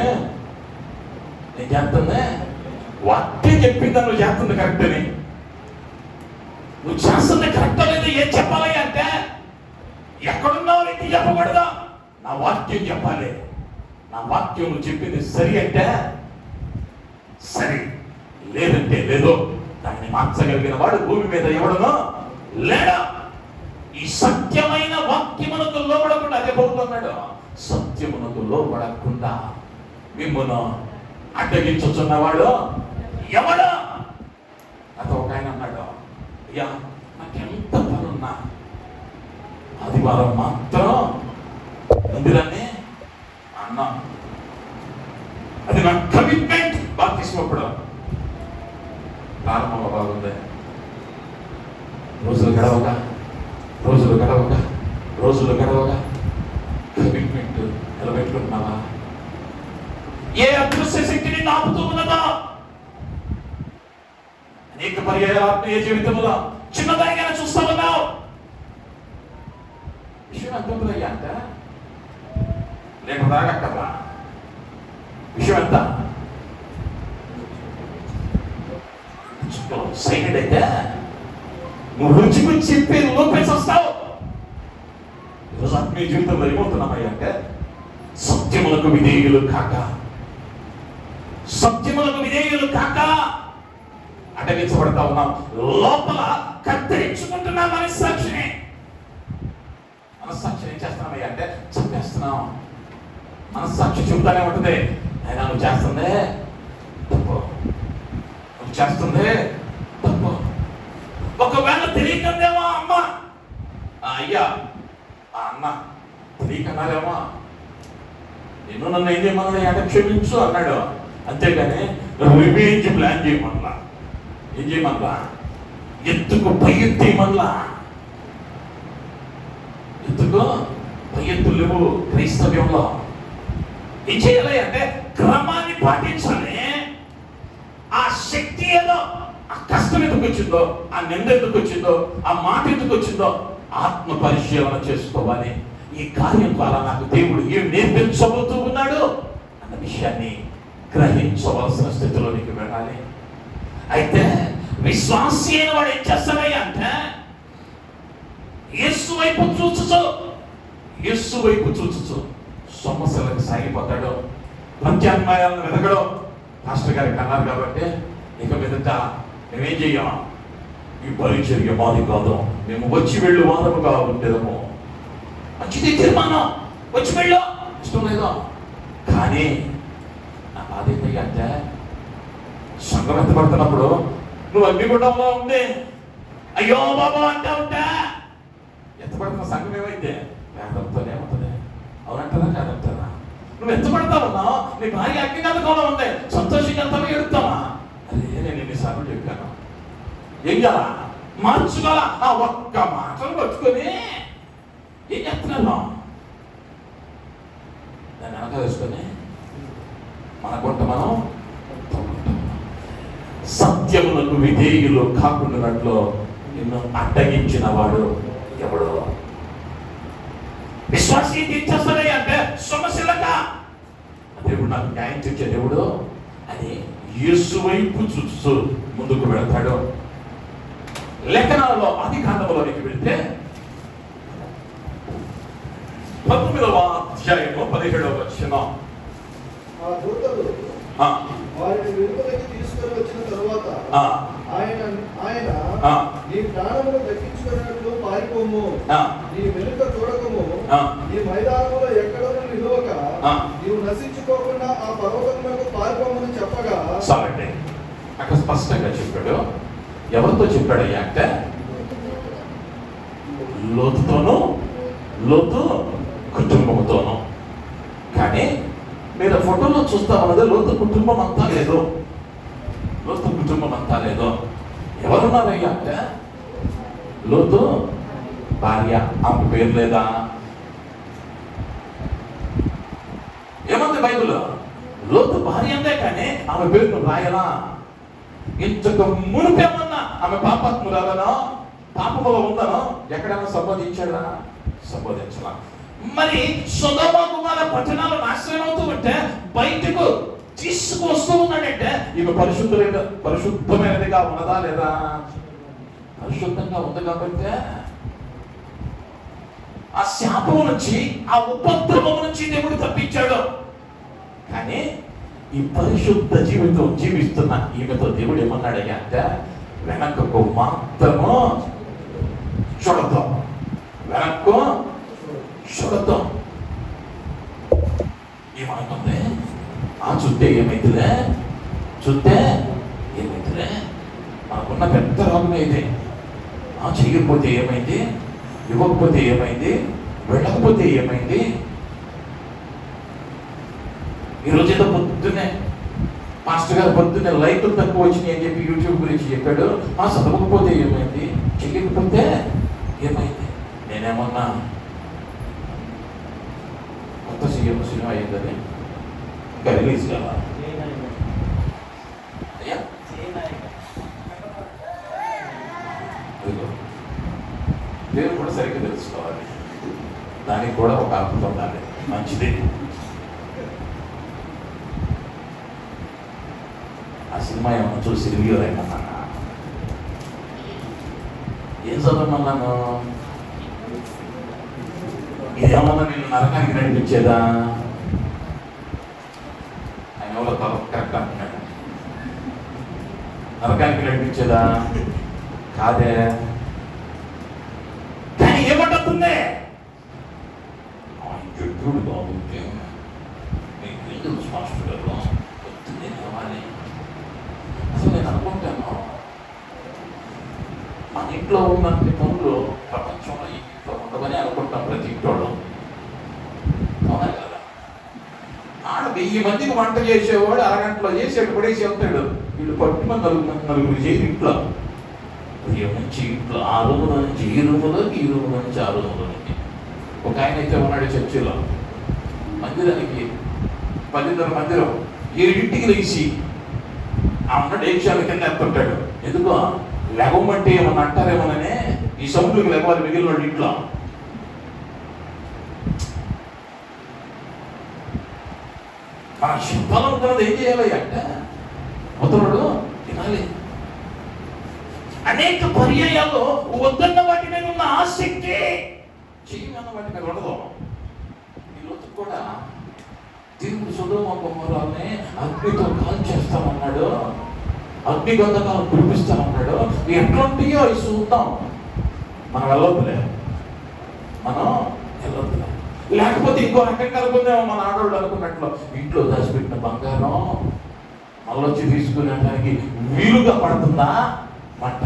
వాక్యం చెప్పిందా నువ్వు చేస్తుంది కరెక్ట్ అని, నువ్వు చేస్తుంది కరెక్ట్ అనేది ఏం చెప్పాలి అంటే ఎక్కడున్నావు నీకు చెప్పకూడదు, నా వాక్యం చెప్పాలి. నా వాక్యం నువ్వు చెప్పింది సరి అంటే సరి, లేదంటే లేదు. దాన్ని మార్చగలిగిన వాడు భూమి మీద ఎవడనో లేడా. ఈ సత్యమైన వాక్యమునకు లోబడకుండా, అదే పోతున్నాడు, సత్యమునకు లోబడకుండా మిమ్మును అడ్డగించుచున్నవాడు ఎవడు? అతను ఒక ఆయన అన్నాడు, అయ్యా నాకెంత పనున్నా ఆదివారం మాత్రం మందిరాన్ని అన్నా, అది నా కమిట్మెంట్. బాప్తిస్మప్పుడు ప్రారంభంలో బాగుంది, రోజులు గడవగా కమిట్మెంట్ నిలబెట్టుకుంటున్నావా? ఏ అదృశ్య శక్తిని ఆపుతూ ఉన్నదా? అనేక పర్యాయాలు ఆత్మీయ జీవితంలో చిన్నదానిగా చూస్తా ఉన్నావు. విషయం ఎంత ఉంటుందయ్యా అంట లేక తాగక్కర్లా. విషయం ఎంత సైలెంట్ అయితే నువ్వు రుచికి చెప్పి లోపేసి వస్తావు. ఈరోజు ఆత్మీయ జీవితంలో ఏమవుతున్నామయ్యా అంటే సత్యములకు విధేయులు కాక అటగించబడతా ఉన్నాం. లోపల కత్తిరించుకుంటున్నాం మనస్సాక్షిని ఏం చేస్తున్నామయ్యా అంటే చంపేస్తున్నాం. మనస్సాక్షి చెబుతానే ఉంటుంది, అయినా నువ్వు చేస్తుందే తప్పు, ఒకవేళ తెలియకందేమో అమ్మ, అయ్యా ఆ అన్న తెలియకన్నారేమో, ఎన్నో నన్ను ఏం చేయమన్నా అంటే క్షమించు అన్నాడు, అంతేగాని రివెంజ్ ప్లాన్ చేయమన్నా, ఏం చేయమన్నా ఎత్తుకు పై ఎత్తేయమన్నా. ఎత్తుకు పై ఎత్తులు లేవు క్రైస్తవ్యంలో. ఏం చేయాలి అంటే క్రమాన్ని పాటించాలి. ఆ శక్తి ఏదో, ఆ కష్టం ఎందుకు వచ్చిందో, ఆ నింద ఎందుకు వచ్చిందో, ఆ మాట ఎందుకు వచ్చిందో ఆత్మ పరిశీలన చేసుకోవాలి. ఈ కార్యం ద్వారా నాకు దేవుడు ఏం నేర్పించబోతూ ఉన్నాడు అన్న విషయాన్ని గ్రహించవలసిన స్థితిలోనికి వెళ్ళాలి. అయితే విశ్వాసి అయిన వాడు ఏం చేస్తాడయ్యా అంటే యేసు వైపు చూచుచు సమస్యలకు సాగిపోతాడు. ప్రత్యామ్నాయాలను వెతకడం. మాస్టర్ గారికి అన్నారు కాబట్టి ఇక మీదట మేమేం చెయ్యం, ఈ పరిచర్య మాది కాదు, మేము వచ్చి వెళ్ళు వాదముగా ఉండేదము. మంచిది తీర్మానం, వచ్చి వెళ్ళు, ఇష్టం లేదో. కానీ నా బాధ ఏంటయ్యా అంటే సంఘం ఎత్తపడుతున్నప్పుడు నువ్వు అగ్నిగుండంలో ఉండి అయ్యో బాబా అంటా ఉంటా. ఎత్తపడుతున్న సంఘం ఏమైతే వేదంతోనే ఉంటుంది. అవునంటారా కాదంటారా? నువ్వు ఎత్తపడతా ఉన్నావు, నీ భార్య అగ్నిగంధకంలో ఉంది, సంతోషంగా వెళ్తావా ఎడుతావా? అదే నేను ఎన్నిసార్లు చెప్పాను, ఏం చేయాలా మార్చుకోవాలా. ఆ ఒక్క మాటలు పట్టుకొని ఏం చేస్తున్నాను, దాన్ని వెనక వేసుకొని మన గుంట మనం సత్యములకు విధేయులు కాకుండాట్లో నిన్ను అడ్డగించిన వాడు ఎవడు? విశ్వాసి ఏం చేస్తాడే అంటే సమస్యలక దేవుడు నాకు న్యాయం తెచ్చే దేవుడు అని యేసు వైపు చూస్తూ ముందుకు వెళతాడు. లేఖనాలలో ఆది కాండములోనికి వెళ్తే 19వ అధ్యాయంలో 17వ వచనం, ఆ దూతలు వారిని వెలుపలికి తీసుకొని వచ్చిన తరువాత ఆయన నీ ప్రాణమును దక్కించుకున్నట్లు పారిపోము, నీ వెనుక చూడకము, నీ మైదానంలో ఎక్కడను నిలువక నీవు నశించుకోకుండా ఆ పర్వతములకు పారిపో చాలండి. అక్కడ స్పష్టంగా చెప్పాడు. ఎవరితో చెప్పాడయ్యా అంటే లోతుతోనూ, లోతు కుటుంబంతోనూ. కానీ మీరు ఫోటోలో చూస్తా ఉన్నది లోతు కుటుంబం అంతా లేదు. లోతు కుటుంబం అంతా లేదు. ఎవరున్నారయ్యా అంటే లోతు భార్య. ఆమె పేరు లేదా? ఏమంది బైబిల్? లోతు భార్య అందే, కానీ ఆమె పేరును రాయలా. ఇంతకు మునిపేమన్నా ఆమె పాపాత్మురాలనో, పాపములో ఉందనో ఎక్కడైనా సంబోధించాడా? సంబోధించలా. మరి సొదొమ గుమొర్ర పట్టణాలు నాశనం అవుతూ ఉంటే బయటకు తీసుకువస్తూ ఉన్నాడంటే ఈమె పరిశుద్ధమైనదిగా ఉన్నదా లేదా? పరిశుద్ధంగా ఉంది కాబట్టి ఆ శాపం నుంచి, ఆ ఉపద్రవం నుంచి దేవుడు తప్పించాడు. కానీ ఈ పరిశుద్ధ జీవితం జీవిస్తున్న ఈమెతో దేవుడు ఏమన్నాడయ్యా అంటే వెనకకు మాత్రము చూడతాం, వెనక్కు చూడతాం. ఏమంటుంది? ఆ చుట్టే ఏమైతుందే, చుట్టే ఏమైతుందే? మనకున్న పెద్ద రోగం ఇది. చేయకపోతే ఏమైంది, ఇవ్వకపోతే ఏమైంది, వెళ్ళకపోతే ఏమైంది? ఈరోజు ఏదో పొద్దున్నే మాస్టర్ గారు పొద్దున్నే లైట్లు తక్కువ వచ్చినాయి అని చెప్పి యూట్యూబ్ గురించి చెప్పాడు. చదవకపోతే ఏమైంది, చెయ్యకపోతే ఏమైంది? నేనేమన్నా కొత్త సినిమా అయిందని ఇంకా రిలీజ్ కదా? దేవుడు కూడా సరిగ్గా తెలుసుకోవాలి. దానికి కూడా ఒక అర్థం ఉండాలి. మంచిది. ఆ సినిమా ఏమన్నా చూసి రివ్యూ అయిపోతున్నా. ఏం చదవమన్నాను? ఇదేమన్నా నేను నరకానికి నడిపించేదా? ఆయన ఎవరో కరెక్ట్ అంటున్నాడు. నరకానికి నడిపించేదా? కాదే. కానీ ఏమంటుంది? చెట్టుడు బాగుంటే మీకు ఎందుకు మాస్టర్ గారు పొద్దున్నే కావాలి. అసలు నేను అనుకుంటాను మన ఇంట్లో ఉన్నన్ని పనులు ప్రపంచంలో ఈ ఇంట్లో ఉండవని అనుకుంటాం ప్రతి ఇంట్లో. అవునా కదా? ఆడ 1000 మందికి వంట చేసేవాడు అరగంటలో చేసి అక్కడ పడేసి వెళ్తాడు. వీళ్ళు పట్టుమని నలుగురు చేసి ఇంట్లో నుంచి ఇంట్లో ఆ రూముల నుంచి ఈ రూములోకి, ఈ రూముల నుంచి ఆ రూములోకి. ఒక ఆయన అయితే ఉన్నాడు చర్చిలో, మందిరానికి 10:30 మందిరం 7ంటికి లేచి ఆ ఉన్న డేక్షాల కింద ఎత్తుంటాడు. ఎందుకో లెగమంటే ఏమన్నా అంటారేమోననే ఈ సముద్రులకు లెగవాలి మిగిలిన ఇంట్లో. మన చెప్పాలనుకున్నది ఏం చేయాలి అంటే మొదలుడు తినాలి. అనేక పర్యాయాల్లో వద్దన్న వాటి మీద ఉన్న ఆసక్తి చేయమన్న వాటి మీద ఉండదు. ఈరోజు కూడా దేవుడు సొదొమ గొమొర్రాని అగ్నితో కాల్చేస్తామన్నాడు, అగ్ని గంధకాలు కురిపిస్తామన్నాడు. ఎట్లాంటియో అవి చూద్దాం. మనం వెళ్ళొద్దులే, మనం వెళ్ళొద్దులే. లేకపోతే ఇంకో రకంగా అనుకుందామో మన ఆడవాళ్ళు అనుకున్నట్లు ఇంట్లో దాచిపెట్టిన బంగారం మళ్ళొచ్చి తీసుకునేటానికి వీలుగా పడుతుందా మంట?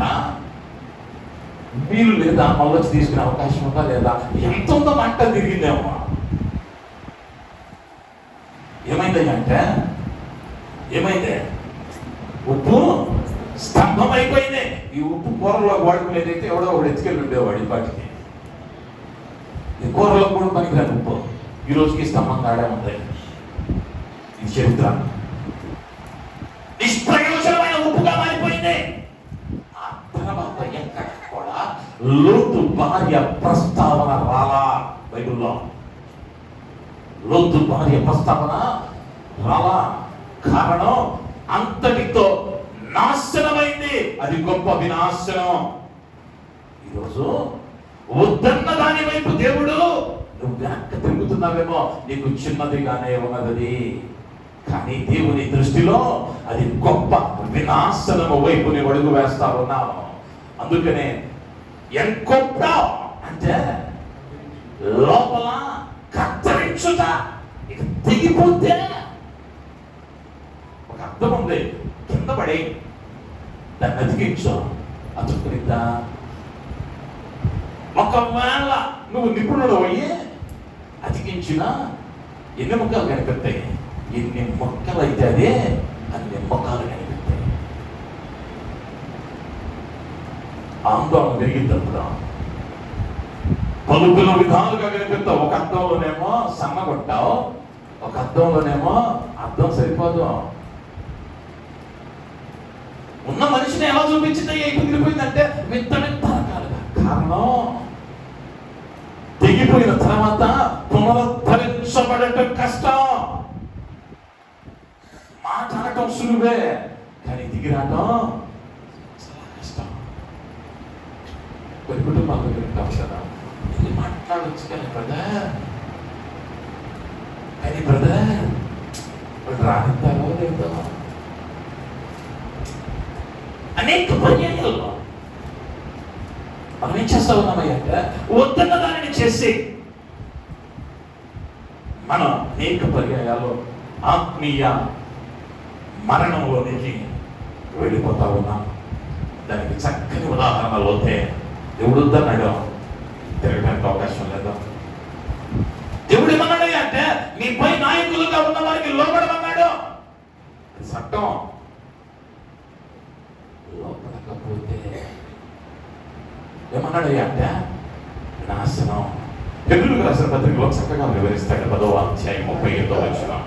వీలు లేదా? మళ్ళొచ్చి తీసుకునే అవకాశం ఉందా లేదా? ఎంత ఉందో మంట తిరిగిందేమో. ఏమైందంటే ఏమైంది? ఉప్పు స్తంభం అయిపోయింది. ఈ ఉప్పు కూరలో వాడుకునేదైతే ఎవడో ఒకడు ఎత్తుకెళ్ళి ఉండేవాడు. ఈ పాటికి ఈ కూరలో కూడా పనికిరాని ఉప్పు ఈ రోజుకి స్తంభం కాడే ఉంది. ఇది చరిత్ర. నిష్ప్రయోజనమైన ఉప్పుగా మారిపోయింది. ఆ తర్వాత ఎక్కడ కూడా లోతు భార్య ప్రస్తావన రాలా బైబిల్లో. లోతు భార్య ప్రస్తావన రాలా. కారణం అంతటితో నాశనమైంది. అది గొప్ప వినాశనం. ఈరోజు వద్దన్న దాని వైపు దేవుడు నువ్వు వెనక్కి తిరుగుతున్నావేమో, నీకు చిన్నదిగానే ఉన్నది. కానీ దేవుని దృష్టిలో అది గొప్ప వినాశనము వైపు నీవు అడుగు వేస్తా ఉన్నావు. అందుకనే ఎంకొప్ప అంటే లోపల కత్తిరించుట. ఇక తెగిపోతే ఒక అర్థం ఉంది, కింద పడి దాన్ని అతికించు, అతుక్కునిద్దా? ఒకవేళ నువ్వు నిపుణుడు అయ్యి అతికించినా ఎన్ని ముక్కలు కనిపిస్తాయి? ఎన్ని మొక్కలు అయితే అదే అన్ని మొక్కలు కనిపిస్తాయి. ఆందోళన పెరిగినప్పుడు పలుకుల విధాలుగా కనిపిస్తావు. ఒక అర్థంలోనేమో సన్నగొట్టావు, ఒక అర్థంలోనేమో అర్థం సరిపోదు. ఉన్న మనిషిని ఎలా చూపించింది ఎగిరిపోయిందంటే వింత వింత రకాలుగా. కారణం తెగిపోయిన తర్వాత పునరుద్ధరించబడటం కష్టం. మాట్లాడటం సులువే, కానీ దిగిరాటం చాలా కష్టం. కొన్ని కుటుంబాలు వింటాం కదా, ఇది మాట్లాడవచ్చు కానీ బ్రదర్ రానిద్దారో లేదో అనేక పర్యాయాల్లో మనం ఏం చేస్తా ఉన్నామయ్యాక వద్దన్న దానిని చేసి మనం అనేక పర్యాయాలు ఆత్మీయ మరణంలోనికి వెళ్ళిపోతా ఉన్నాం. దానికి చక్కని ఉదాహరణలు వస్తే దేవుడు వద్దన్నాడు, తిరగడానికి అవకాశం లేదు. దేవుడు ఏమన్నాడు అంటే నీపై నాయకులుగా ఉన్న వారికి లోబడమన్నాడు. అది చట్టం. లోపడకపోతే ఏమన్నాడు అంటే నాశనం. తెలుగు రాసిన పత్రికలో చక్కగా వివరిస్తాడు 10వ అధ్యాయం 35వ వచనం.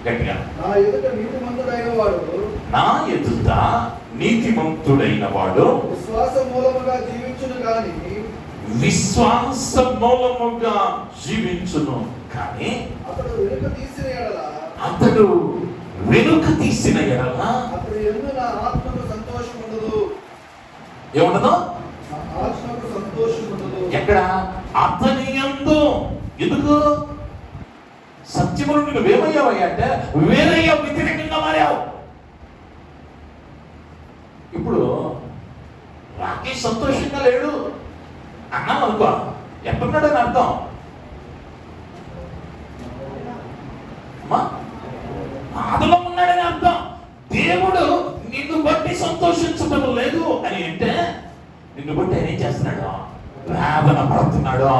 గట్టిగా, నా ఎదుట నీతిమంతుడైన వాడు విశ్వాస మూలముగా జీవించును కానీ అతడు వెనుక తీసిన ఎడల ఏముండదు? ఎక్కడ? అతని యందు. ఎందుకు? సత్యమును నువ్వేమయ్యావయ్యా అంటే వేరయ్యా, వ్యతిరేకంగా మారావు. ఇప్పుడు రాకేష్ సంతోషంగా లేడు అన్నాం అనుకో, ఎక్కడున్నాడని అర్థం? బాధలో ఉన్నాడని అర్థం. దేవుడు నిన్ను బట్టి సంతోషించడం లేదు అని అంటే నిన్ను బట్టి ఆయన ఏం చేస్తున్నాడు? వేదన పడుతున్నాడు.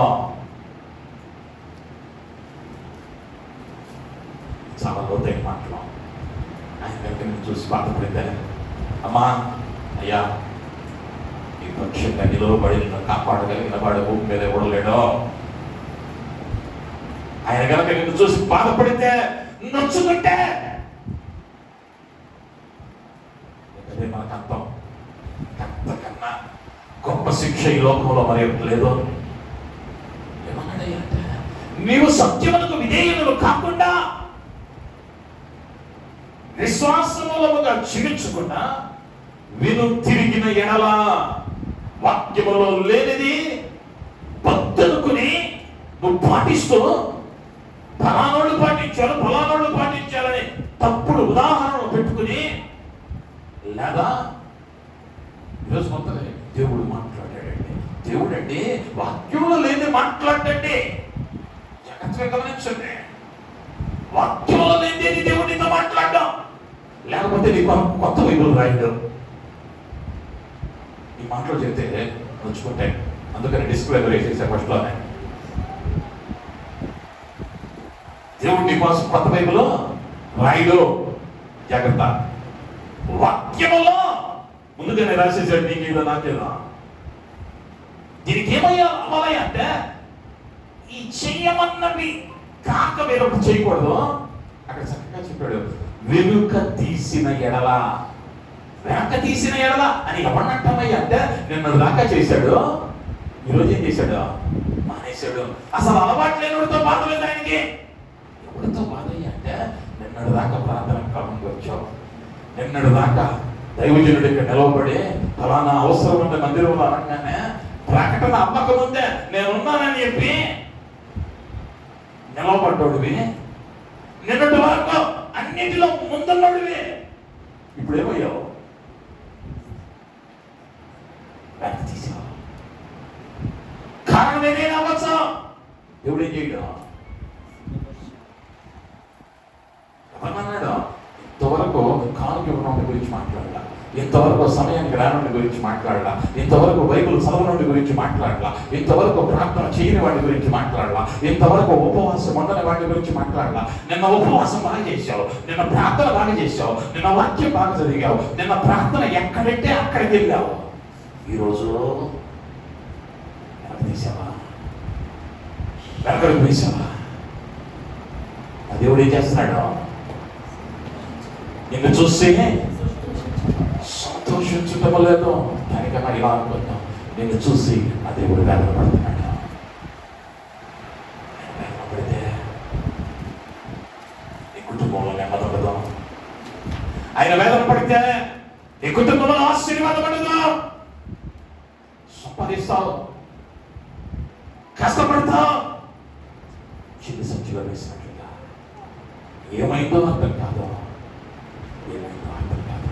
చాలా లోతైన మాటలు. ఆయన దగ్గర నేను చూసి బాధపడితే, అమ్మా అయ్యా ఈ పక్షంగా నిలవబడి నిన్ను కాపాడగలిగిన వాడు భూమి మీద ఎవడు లేడో. ఆయన కనుక నిన్ను చూసి బాధపడితే, నొచ్చుకుంటే అదే మనకు అర్థం. అంతకన్నా గొప్ప శిక్ష ఈ లోకంలో మరి లేదు. ఏమన్నాడంటే నీవు సత్యమునకు విధేయులు కాకుండా విశ్వాసమూలముగా జీవించకుండా విను తిరిగిన ఎడల, వాక్యములో లేనిది భక్తునుకుని నువ్వు పాటిస్తూ ఫలానోళ్ళు పాటించాలని తప్పుడు ఉదాహరణలు పెట్టుకుని, లేదా ఈరోజు మొత్తం దేవుడు మాట్లాడాడండి, దేవుడు అండి వాక్యంలో లేని మాట్లాడండి. జాగ్రత్తగా గమనించండి. వాక్యంలో లేని దేవుడితో మాట్లాడడం, లేకపోతే నీకు కొత్త బైబిల్ రాయడం. ఈ మాటలు చెప్తే నొచ్చుకుంటాయి. అందుకని డిస్క్లైమర్ వేసేసా ఫస్ట్లోనే. దేవుడు నీకోసం కొత్త బైబిల్ రాయడు, జాగ్రత్త. వాక్యములో ముందుగానే రాసేసాడు, నీకేదో నాకేదో. దీనికి ఏమయ్యా అవ్వాలి అంటే ఈ చెయ్యమన్నవి కాక వేరొకటి చేయకూడదు. అక్కడ చక్కగా చెప్పాడు, వెనుక తీసిన ఎడల. వెనక తీసిన ఎడల అని ఎవరినంటామయ్యా అంటే నిన్ను దాకా చేశాడు, ఈరోజు ఏం చేశాడు? మానేశాడు. అసలు అలవాటు లేనివాడితో బాధ లేదు ఆయనకి. ఎవరితో బాధ అయ్యా అంటే నిన్నటి దాకా ప్రార్థన క్రమంగా వచ్చావు, నిన్నటి దాకా దైవజనుడు ఇక్కడ నిలవబడి ఫలానా అవసరం ఉంటే మందిరంలో అనగానే ప్రకటన అమ్మక ముందే నేనున్నానని చెప్పి నిలవబడ్డోడివి, నిన్నటి వరకు అన్నిటిలో ముందున్నోడివి. ఇప్పుడు ఏమయ్యావు? వెనక్కి తీసావు. కారణం ఏదైనా అవ్వచ్చు. దేవుడు ఏం చేయడం? ఇంతవరకు సమయానికి రానుడి గురించి మాట్లాడలా, ఇంతవరకు బైబిల్ చదవనుడి గురించి మాట్లాడలా, ఇంతవరకు ప్రార్థన చేయని వాడి గురించి మాట్లాడలా, ఇంతవరకు ఉపవాసం ఉండని వాడి గురించి మాట్లాడలా. నిన్న ఉపవాసం బాగా చేశావు, నిన్న ప్రార్థన బాగా చేశావు, నిన్న వాక్యం బాగా చదివావు, నిన్న ప్రార్థన ఎక్కడంటే అక్కడికి వెళ్ళావు. ఈరోజు వెనక తీసావా, వెనకడికి తీసావా? ఆ దేవుడు ఏం చేస్తున్నాడు? నిన్ను చూస్తే సంతోషించటం లేదు, దానికన్నా ఇలా అనుకుంటాం, నిన్ను చూసి ఆ దేవుడు వేదన పడుతున్నాడు. వేదన పడితే నీ కుటుంబంలో నెమ్మది ఉండదు. ఆయన వేదన పడితే నీ కుటుంబంలో ఆశీర్వాదం ఉండదు. సంపాదిస్తావు, కష్టపడతావు, చిన్న సంచిలో వేసినట్లుగా ఏమైందో అర్థం కాదు, ఏమైందో అర్థం కాదు.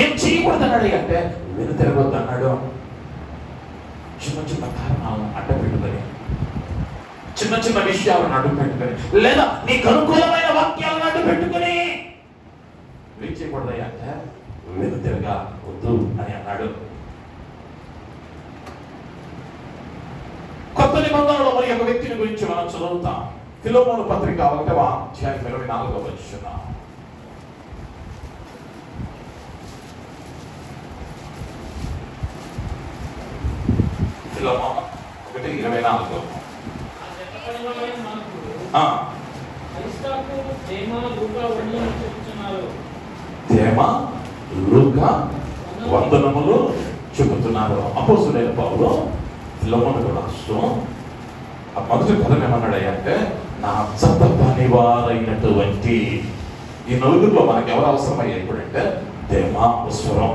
ఏం చేయకూడదన్నాడు అంటే వెను తిరగొద్దు అన్నాడు. చిన్న చిన్న కారణాలను అడ్డపెట్టుకొని, చిన్న చిన్న విషయాలను అడ్డు పెట్టుకొని, లేదా నీకు అనుకూలమైన వాక్యాలను అడ్డు పెట్టుకొని ఏం చేయకూడదయ్యా అంటే వెను తిరగా వద్దు అని అన్నాడు. కొత్త నిబంధనలో మరి ఒక వ్యక్తిని గురించి మనం చదువుతాం. ఫిలోమోను పత్రిక 1వ అధ్యాయం 24వ వచనం. ఫిలోమోను 1:24. దేమ లూకా వందనములు చెబుతున్నారు. అపోస్తలుడైన పౌలు ఫిలోమోనుకు రాస్తూ ఆ మొదటి పదం ఏమన్నాడంటే, నా చెత్త పనివారైనటువంటి ఈ నలుగురిలో మనకు ఎవరు అవసరమయ్యా ఇప్పుడంటే దేమా అవసరం.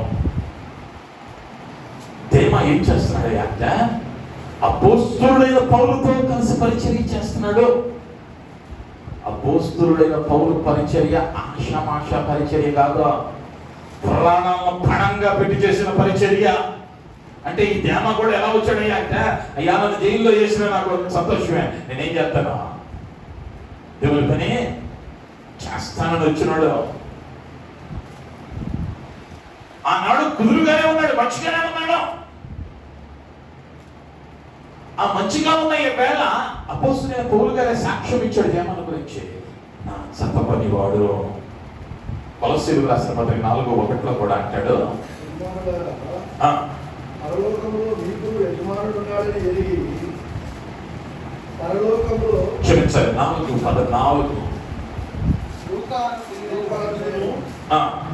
దేమా ఏం చేస్తున్నాడు అంటే అపోస్తలుడైన పౌలుతో కలిసి పరిచర్య చేస్తున్నాడు. అపోస్తలుడైన పౌలు పరిచర్య ఆషామాష పరిచర్య కాదు, ప్రాణాలను పణంగా పెట్టి చేసిన పరిచర్య. అంటే ఈ దేమ కూడా ఎలా వచ్చాడయ్యా అంటే, అయ్యా నన్ను జైల్లో చేసిన నాకు సంతోషమే, నేనేం చేస్తాను, దేవుని పని చేస్తానని వచ్చినాడు. ఆనాడు కుదురుగానే ఉన్నాడు, మంచిగానే ఉన్నాడు. ఆ మంచిగా ఉన్న ఈ వేళ అపోస్తలుడైన పౌలు గారే సాక్ష్యం ఇచ్చాడు దేమన గురించి. నా చెత్త పనివాడు. కొలస్సీయులకు రాసిన పత్రిక 4:1 కూడా అంటాడు, పరలోకములో మీకు యజమానుడు ఉన్నాడని ఎరిగి, పరలోకములో క్షమించాలి 4:14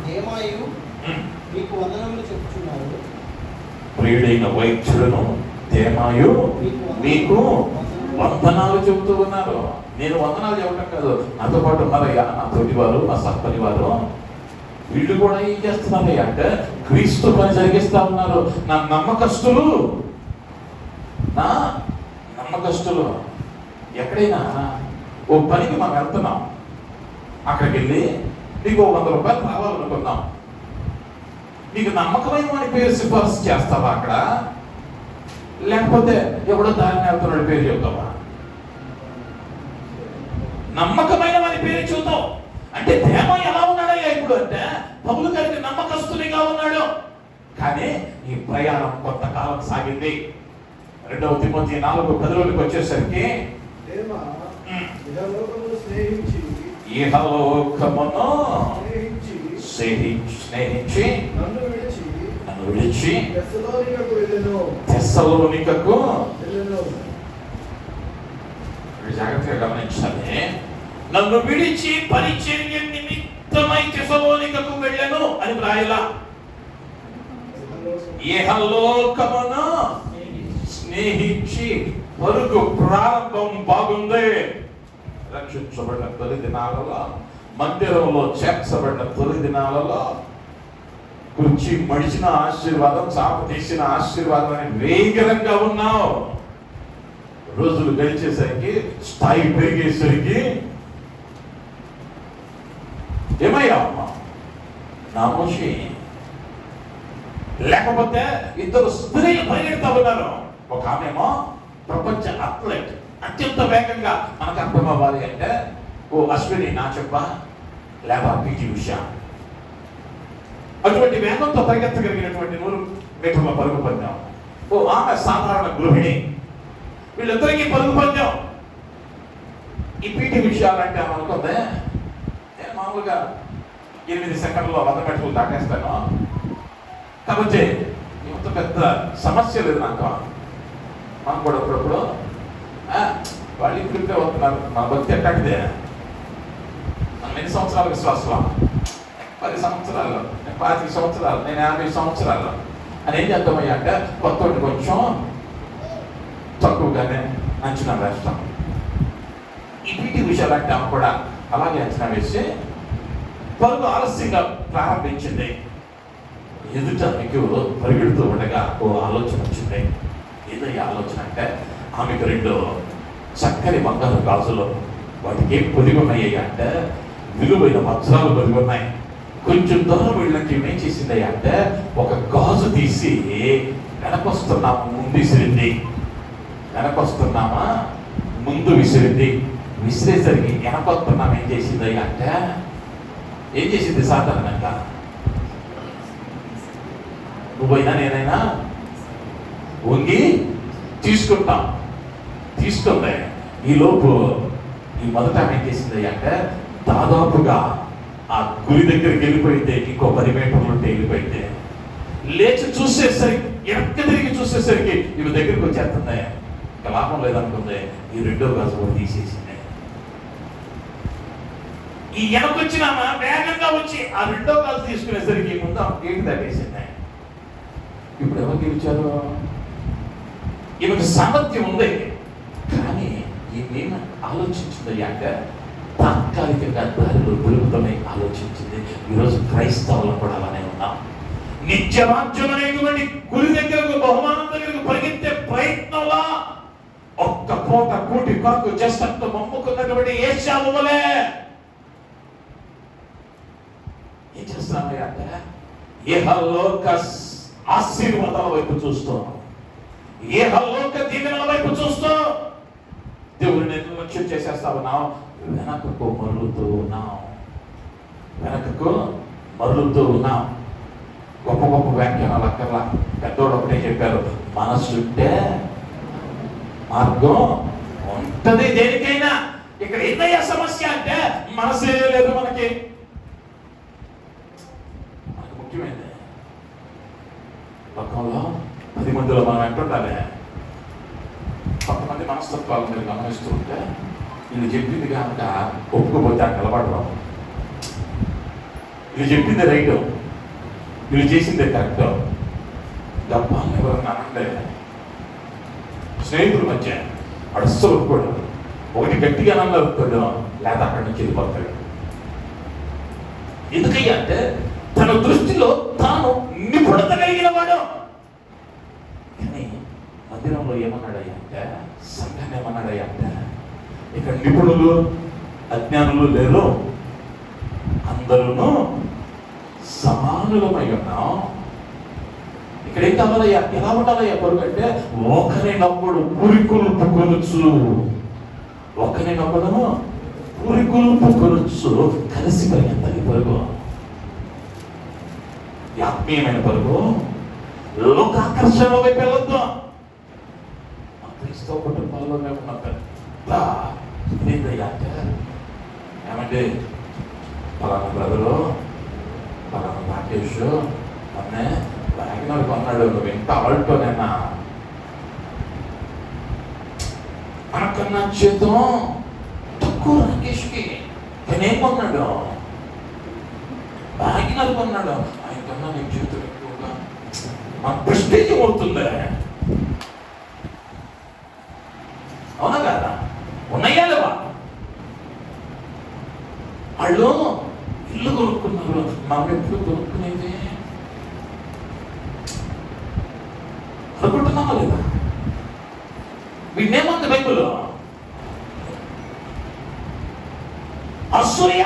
దేమాయు మీకు వందనములు చెప్పుచున్నారు. ప్రియుడైన వైద్యులను దేమాయు మీకు వందనాలు చెబుతూ ఉన్నారు. నేను వందనాలు చెప్పడం కాదు, నాతో పాటు ఉన్నారయ్యా నా తోటి వారు, నా సత్పని వారు, వీళ్ళు కూడా ఏం చేస్తున్నారయ్యా అంటే క్రీస్తు పని జరిగిస్తా ఉన్నారు. నా నమ్మకస్తులు ఎక్కడైనా ఓ పనికి మనం వెళ్తున్నాం, అక్కడికి వెళ్ళి నీకు 100 రూపాయలు రావాలనుకున్నాం, నీకు నమ్మకమైన వాడి పేరు సిఫార్సు చేస్తావా అక్కడ, లేకపోతే ఎవడో దారిని వెళ్తున్నాడు పేరు చెప్తావా? నమ్మకమైన వాడి పేరు చూద్దాం. అంటే దేమ ఎలా ఉన్నాడయ్యా ఇప్పుడు అంటే పౌలు గారికి నమ్మకస్తునిగా ఉన్నాడు. కానీ ఈ ప్రయాణం కొంతకాలం సాగింది. 2వ తిమోతి 4:10 వచ్చేసరికి ఇహలోకమును స్నేహించి నన్ను విడిచి తెస్సలోనికకు జాగ్రత్తగా గమనించాలి. నన్ను విడిచి పరిచర్య నిమిత్తమై తెస్సలోనికకు వెళ్ళను అని వ్రాయలా. ఇహలోకమును స్నేహించి పరుగు ప్రారంభం బాగుంది. రక్షించబడిన తొలి దినాలలో, మందిరంలో చేర్చబడిన తొలి దినాలలో కుర్చీ మడిచిన ఆశీర్వాదం, చాప తీసిన ఆశీర్వాదం అని వేగరంగా ఉన్నావు. రోజులు గడిచేసరికి, స్థాయి పెరిగేసరికి ఏమయ్యా నా మనిషి. లేకపోతే ఇద్దరు స్త్రీలు పరిగెడతా ఉన్నారు. ఒక ఆమెమో ప్రపంచ అథ్లెట్, అత్యంత వేగంగా మనకు అర్థం అవ్వాలి అంటే ఓ అశ్విని నా చెప్ప, లేదా పిటి ఉష. అటువంటి వేగంతో పరిగెత్తగలిగినటువంటి 100 మీటర్ల పరుగు పందెం. ఆమె సాధారణ గృహిణి. వీళ్ళిద్దరికీ పరుగు పందెం. ఈ పీటీ విషయాలంటే అనుకుందే నేను మామూలుగా 8 సెకండ్లో 100 మీటర్లు దాటేస్తాను కాబట్టి ఇంత పెద్ద సమస్య లేదు నాకు. మనం కూడా అప్పుడప్పుడు వాళ్ళు ఇప్పుడు అవుతున్నారు. మన భక్తి ఎక్కడిదే. మనం ఎన్ని సంవత్సరాలు విశ్వాసం? 10 సంవత్సరాలు, 25 సంవత్సరాలు, నేను 50 సంవత్సరాలు అని ఏం చేద్దామయ్యా అంటే కొత్త కొంచెం తక్కువగానే అంచనా వేస్తాం. ఈ పీటీ విషయాలంటే ఆమె కూడా అలాగే అంచనా వేసి పరుగు ఆలస్యంగా ప్రారంభించింది. ఎదుట మీకు పరిగెడుతూ ఉండగా ఆలోచన వచ్చింది. ఏదయ్యా ఆలోచన అంటే ఆమెకు 2 చక్కని బంగారు గాజులు, వాటికి ఏం పొదిగి ఉన్నాయి అంటే విలువైన వజ్రాలు పొదిగి ఉన్నాయి. కొంచెం దూరం వెళ్ళినట్టు ఏం చేసిందయ్యా అంటే ఒక గాజు తీసి వెనకొస్తున్నామా ముందు విసిరింది. వెనకొస్తున్నామా ముందు విసిరింది. విసిరేసరికి వెనకొస్తున్నాం ఏం చేసిందయ్యా అంటే ఏం చేసింది? సాధారణంగా నువ్వైనా నేనైనా వంగి తీసుకుంటాం. తీసుకుంది. ఈలోపు ఈ మొదట ఏం చేసింది అంటే దాదాపుగా ఆ గురి దగ్గరికి వెళ్ళిపోయింది. ఇంకో 10 మీటర్లు ఉంటే వెళ్ళిపోయింది. లేచి చూసేసరికి వెనక్కి తిరిగి చూసేసరికి ఇవి దగ్గరికి వచ్చేస్తుంది. ఇంకా లాభం లేదనుకుంది. ఈ 2వ గాజు కూడా తీసేసింది. ఈ వెనకొచ్చిన వేగంగా వచ్చి ఆ 2వ గాజు తీసుకునేసరికి ముందు గేటు దాటేసింది. ఇప్పుడు ఎవరు గెలిచారు? ఈమెకు సామర్థ్యం ఉంది. కానీ ఈమె ఆలోచించింది అంటే తాత్కాలికంగా దారిలో దొరుకుతామని ఆలోచించింది. ఈరోజు క్రైస్తవులు కూడా అలానే ఉన్నాం. నిత్యరాజ్యం అనేటువంటి గురి దగ్గరకు, బహుమానం దగ్గరకు పరిగెత్తే ప్రయత్నంలా ఒక్క పూట కూటి కొరకు జస్ట్ మమ్ముకున్నటువంటి ఏశావు వలె ఏం చేస్తున్నామయ్యా అంటే ఏహలోక ఆశీర్వాదాల వైపు చూస్తూ, ఏహలోక దీవెనల వైపు చూస్తూ దేవుని నిర్లక్ష్యం చేసేస్తా ఉన్నాం. వెనకకు మరులుతూ ఉన్నాం. వెనకకు మరులుతూ ఉన్నాం. గొప్ప గొప్ప వ్యాఖ్యానాలు అక్కర్లా. పెద్దోడు ఒకటే చెప్పారు, మనసుంటే మార్గం ఉంటది దేనికైనా. ఇక్కడ ఏందయ్యా సమస్య అంటే మనసే లేదు మనకి. ముఖ్యమైనది లోకంలో 10 మందిలో మనం అంటుండాలి. కొంతమంది మనస్తత్వాలు మీరు గమనిస్తూ ఉంటే వీళ్ళు చెప్పింది కనుక ఒప్పుకోపోతే ఆ నిలబడడం. వీళ్ళు చెప్పింది రైట్, వీళ్ళు చేసిందే కరెక్ట్. డబ్బాలను ఎవరన్నా అంటే స్నేహితుల మధ్య అడుస్తూ ఒప్పుకోడు. ఒకటి గట్టిగా నమ్మవుతాడు, లేదా అక్కడి నుంచి వెళ్ళిపోతాడు. ఎందుకయ్యా అంటే తన దృష్టిలో తాను నిపుణత కలిగిన వాడు. కానీ మందిరంలో ఏమన్నాడయ్యా అంటే, సంఘాన్ని ఏమన్నాడయ్యా అంటే ఇక్కడ నిపుణులు అజ్ఞానులు లేరు, అందరూ సమానులమై ఉన్నాం. ఇక్కడ ఏం కావాలయ్యా? ఎలా ఉండాలయ్యా పరుగు అంటే ఒకరినప్పుడు పురికొల్పుకొనొచ్చు, ఒకరినప్పుడు పురికొల్పుకొనొచ్చు. కలిసి పరిగెత్తాలి పరుగు. ఆత్మీయమైన పరుగు. లోకాకర్షణ వైపు వెళ్ళొద్దు. క్రైస్తవ కుటుంబాల్లో ఉన్న పెద్ద ఇదేంటయ్యా అంటే ఏమంటే పలానా బ్రదరు, పలానా రాకేష్ మొన్నే వ్యాగనర్ కొన్నాడు, నువ్వు ఇంకా ఆల్టోనేనా? మనకన్నా చేతం తక్కువ రాకేష్కి. కానీ ఏం కొన్నాడు? వ్యాగనర్ కొన్నాడు. ఆయన కన్నా నీకు జీవితం ఎక్కువగా మన ప్రెస్టేజ్ అవుతుంది. అవునా కదా? ఉన్నాయా లేవా? వాళ్ళు ఇల్లు కొనుక్కున్నారు, మనం ఎప్పుడు కొనుక్కునేది అనుకుంటున్నామా లేదా? వీడినేమంది బైబుల్? అసూయ.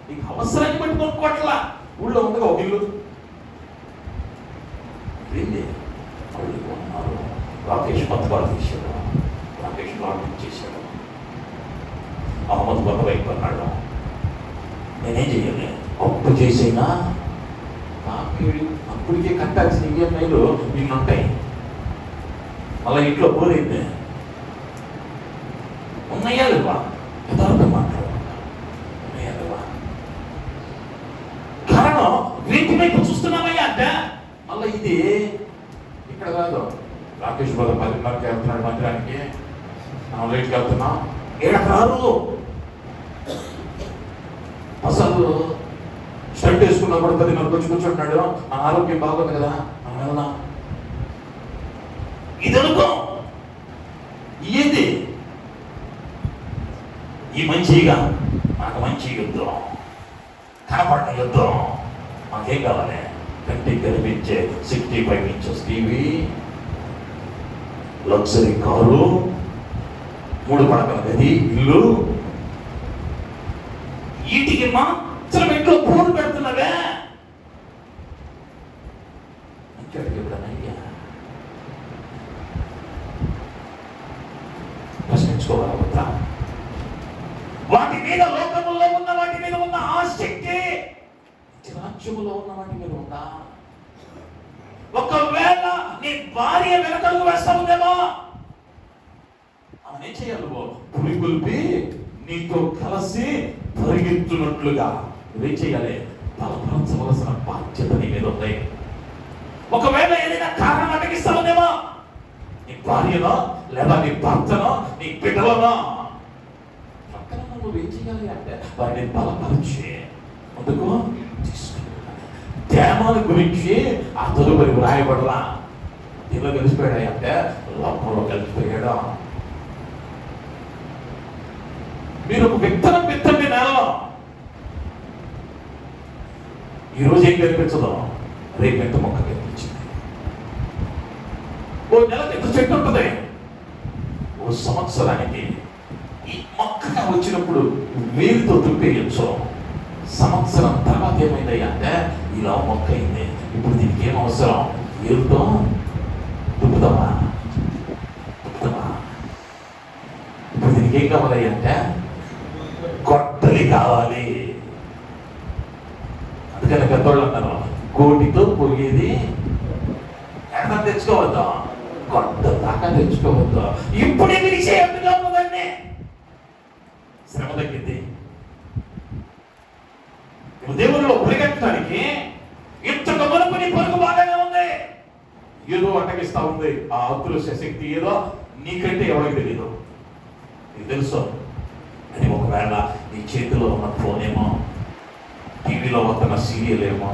నీకు అవసరాన్ని బట్టి కొనుక్కోట్లా. ఊళ్ళో ఉండగా ఒక ఇల్లు ఏంటి వాళ్ళు కొన్నారు. రాకేష్ కొత్తపాటు తీశాడు, రాకేష్ లాంటి చేశాడు, అహ్మద్ కొత్త వైపు అన్నాడు. నేనేం చెయ్యాలి? అప్పు చేసినా అప్పటికే కట్టాల్సిన ఈఎంఐలు ఇన్నుంటాయి. మళ్ళీ ఇంట్లో పోరైంది ఉన్నాయా లేవా? యథార్థం మాట్లాడకుండా ఉన్నాయా లేవా? కారణం వీటి వైపు చూస్తున్నామయ్యా అంటే మళ్ళీ ఇది ఇక్కడ కాదు. రాకేష్ బాబు 10:30కి వెళ్తున్నాడు మందిరానికి, మనం లేట్కి వెళ్తున్నాం. ఏడకు రారు. అసలు షర్ట్ వేసుకున్నప్పుడు 10:30 వచ్చి కూర్చుంటున్నాడు. మన ఆరోగ్యం బాగుంది కదా, మనం వెళ్దాం. ఇది అనుకో. ఏంది ఈ మంచిగా నాకు మంచి యుద్ధం, కనపడిన యుద్ధం. మాకేం కావాలి? కంటికి కనిపించే 65 ఇంచెస్ టీవీ, లగ్జరీ కారు, 3 పడకల గది, ఇల్లు. వీటికి మాత్రం ఇంట్లో పోరు పెడుతున్నావే. ప్రశ్నించుకోగలుగుతా. వాటి మీద, లోకములో ఉన్న వాటి మీద ఉన్న ఆసక్తి రాజ్యములో ఉన్న వాటి మీద ఉందా? ఒకవేళ నీ భార్య వెనకడుగు వేస్తా ఉందేమో, ఆమె ఏం చేయాలి? పులిగొల్పి నీతో కలిసి పరిగెత్తున్నట్లుగా నువ్వేం చేయాలి? బలపరచవలసిన బాధ్యత నీ మీద ఉంది. ఒకవేళ ఏదైనా కారణం అటగిస్తా ఉందేమో, నీ భార్యనో లేదా నీ భర్తనో నీ బిడ్డలనో, పక్కన నువ్వేం చేయాలి అంటే వారిని బలపరిచి అందుకు ధ్యానాల గురించి ఆ తదుపరి వ్రాయబడలా. దీనిలో కలిసిపోయాడు అంటే లోకంలో కలిసిపోయాడు. మీరు ఒక విత్తనం విత్తండి నేలలో. ఈరోజు ఏం కనిపించదు, రేపు ఎంత మొక్క కనిపించింది. ఓ నెలకి ఎంత చెట్టు ఉంటుంది. ఓ సంవత్సరానికి ఈ మొక్కగా వచ్చినప్పుడు వేరుతో దుప్పేయచ్చు. సంవత్సరం తర్వాత ఏమైందయ్యా అంటే ఇలా మొక్క అయింది. ఇప్పుడు దీనికి ఏం అవసరం? ఏరుతో దుప్పుతావా? ఇప్పుడు దీనికి ఏం కావాలి అంటే కొట్టలి కావాలి. అందుకని పెద్దోళ్ళు అన్నారు, కోటితో పోయేది ఎక్కడ తెచ్చుకోవద్దు, కొట్ట దాకా తెచ్చుకోవద్దు. ఇప్పుడే పిలిచే ఎందుగా ఉన్నదండి. శ్రమ తగ్గింది. దేవునిలో పరిగెత్తడానికి ఇంతకు మునుపు నీ పరుగు బాగానే ఉంది. ఏదో అటగిస్తా ఉంది. ఆ అదృశ్య శక్తి ఏదో నీకంటే ఎవరికి తెలియదు, నీకు తెలుసు. అది ఒకవేళ నీ చేతిలో ఉన్న ఫోన్ ఏమో, టీవీలో వస్తున్న సీరియల్ ఏమో,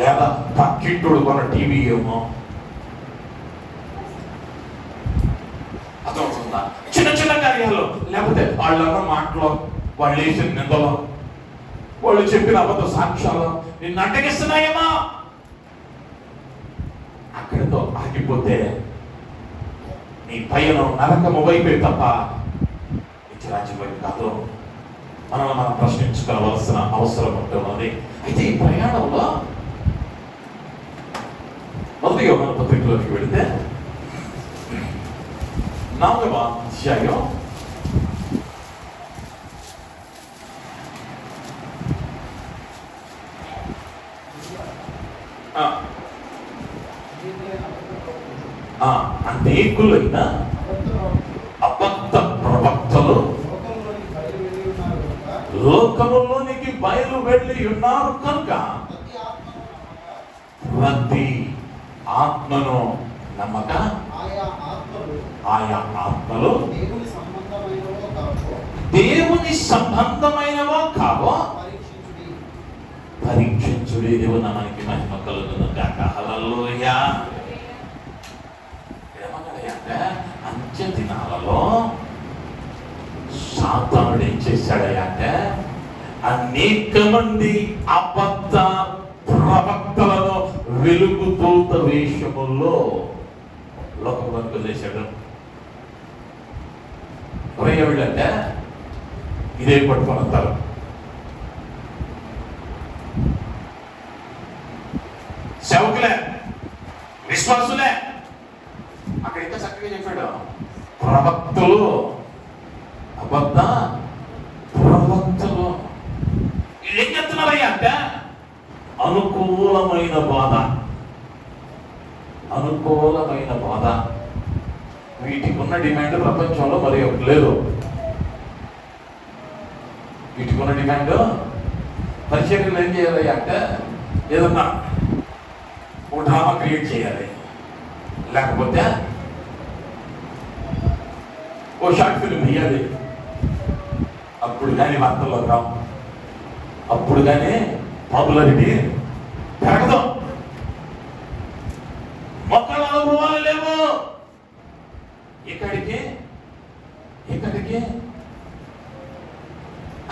లేదా పక్కింటోడు కొన్న టీవీ ఏమో, అర్థమవుతుందా? చిన్న చిన్న కార్యాలు, లేకపోతే వాళ్ళన్న మాటలో, వాళ్ళు వేసిన నిందలో, వాళ్ళు చెప్పిన అబద్ధ సాక్ష్యాలు నిన్ను అడ్డగిస్తున్నాయేమో. అక్కడితో ఆగిపోతే నీ పైన నరకము వైపే తప్ప రాజ్యం వైపు కాదు. మనం ప్రశ్నించుకోవాల్సిన అవసరం ఉంటుంది. అయితే ఈ ప్రయాణంలో మొదటి యోహాను పత్రికలోకి వెళితే 4వ అధ్యాయం అనేకులైన అబద్ధ ప్రవక్తలు లోకములోనికి బయలు వెళ్ళి ఉన్నారు కనుక ప్రతి ఆత్మను నమ్మక ఆయా ఆత్మలు దేవుని సంబంధమైనవో కావో పరీక్షించుడి. దేవుని నామానికి మహిమ కలుగును గాక. హల్లెలూయా. ఏమన్నాడంటే అంత్య దినాలలో సాతానుడు ఏం చేశాడయ్యా అంటే అనేక మంది అబద్ధ ప్రవక్తలను వెలుగుదూత వేషముల్లో లోకంలోకి వదిలేశాడు. ఎవరంటే ఇదే పట్టుకొని వస్తారు. సేవకులే, విశ్వాసులే. అక్కడ ఇంకా చక్కగా చెప్పాడు, ప్రవక్తలు, అబద్ధ ప్రవక్తలు. వీళ్ళు ఏం అనుకూలమైన బాధ, అనుకూలమైన బాధ. వీటికి ఉన్న డిమాండ్ ప్రపంచంలో మరి ఒకటి లేదు. వీటికి ఉన్న డిమాండ్ పరిచర్యలు ఏం చేయాలి అంటే ఏదన్నా ఒక డ్రామా క్రియేట్ చేయాలి, లేకపోతే ఓ షార్ట్ ఫిల్మ్ తీయాలి. అప్పుడు కానీ వార్తల్లో రావు, అప్పుడు కానీ పాపులారిటీ పెరగదు. మొక్కల అనుభవాలు లేవు. ఇక్కడికి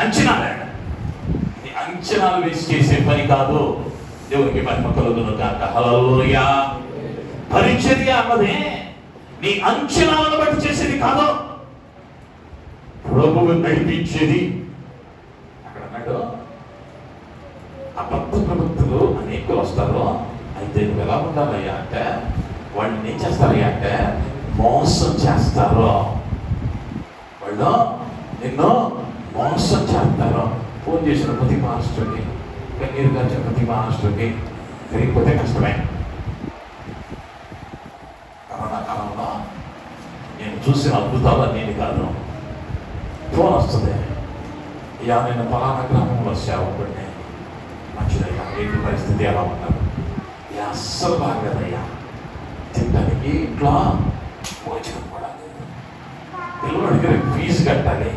అంచనాలే. అంచనాలు వేసి చేసే పని కాదు. దేవునికి మహిమ కలుగును గాక. హల్లెలూయా. పరిచర్య అన్నది నీ అంచనాలను బట్టి చేసేది కాదు, ప్రభువు నడిపించేది. అక్కడ అన్నాడు, అబద్ధ ప్రవక్తలు అనేకులు వస్తారు, అయితే నువ్వు ఎలా ఉండాలయ్యా అంటే వాళ్ళని ఏం చేస్తారయ్యా అంటే మోసం చేస్తారు. వాళ్ళు నిన్ను మోసం చేస్తారు. ఫోన్ చేసిన ప్రతి మాస్టర్కి, కన్నీరు గార్చిన ప్రతి మాస్టర్కి తిరిగిపోతే కష్టమే. కరోనా కాలంలో నేను చూసిన అద్భుతాలు నేను కాదు. ఫోన్ వస్తుంది, అయ్యా నేను పలానా గ్రామంలో సేవకుడిని, మంచిదయ్యా, ఏంటి పరిస్థితి ఎలా ఉన్నారు? అస్సలు బాగలేదయ్యా, తినడానికి ఇంట్లో భోజనం కూడా లేదు, పిల్లవాడికి ఫీజు కట్టాలి,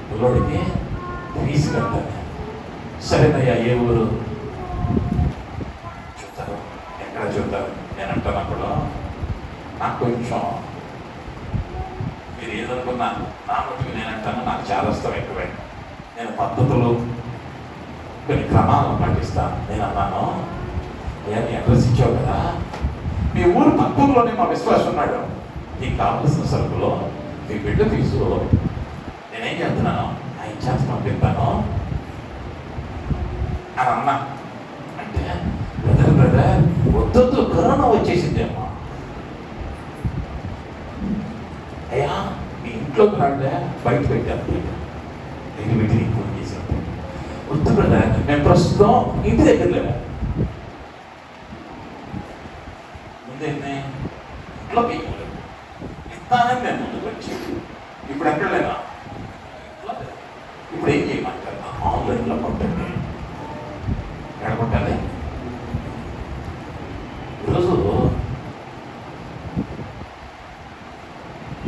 పిల్లవాడికి ఫీజు కట్టాలి. సరేనయ్యా, ఏ ఊరు చూస్తారు, ఎక్కడ చూస్తారు? నేను అంటాను అప్పుడు నాకు కొంచెం మీరు ఏదనుకున్నా నా మటుకు నేను అంటాను, నాకు చాలా ఇష్టం ఎక్కువే. నేను పద్ధతులు కొన్ని క్రమాలను పాటిస్తాను. నేను అన్నాను, నేను అడ్రస్ ఇచ్చావు కదా, మీ ఊరు పక్కలోనే మా విశ్వాసం ఉన్నాడు, నీకు కావలసిన సరుకులు మీ బిడ్డ ఫీజు నేనేం చేస్తున్నాను ఆయన చేత పంపిస్తాను అని అన్నా. అంటే బ్రదర్ వద్దొద్దు, కరోనా వచ్చేసిందేమో. అయ్యా మీ ఇంట్లోకి రాంటే బయట పెట్టాను, ఇంటి పెట్టి నీకు ఫోన్ చేశాను. వద్దు బ్రదర్, మేము ప్రస్తుతం ఇంటి దగ్గర లేము. ముందేంటి ఇంట్లోకి ఇస్తానని నేను ముందుకు వచ్చి ఇప్పుడు ఎక్కడ లేదా, ఇప్పుడు ఏం చేయమంటారు? ఆన్లైన్లో కొట్టండి. ఎక్కడ కొట్టాలి? ఈరోజు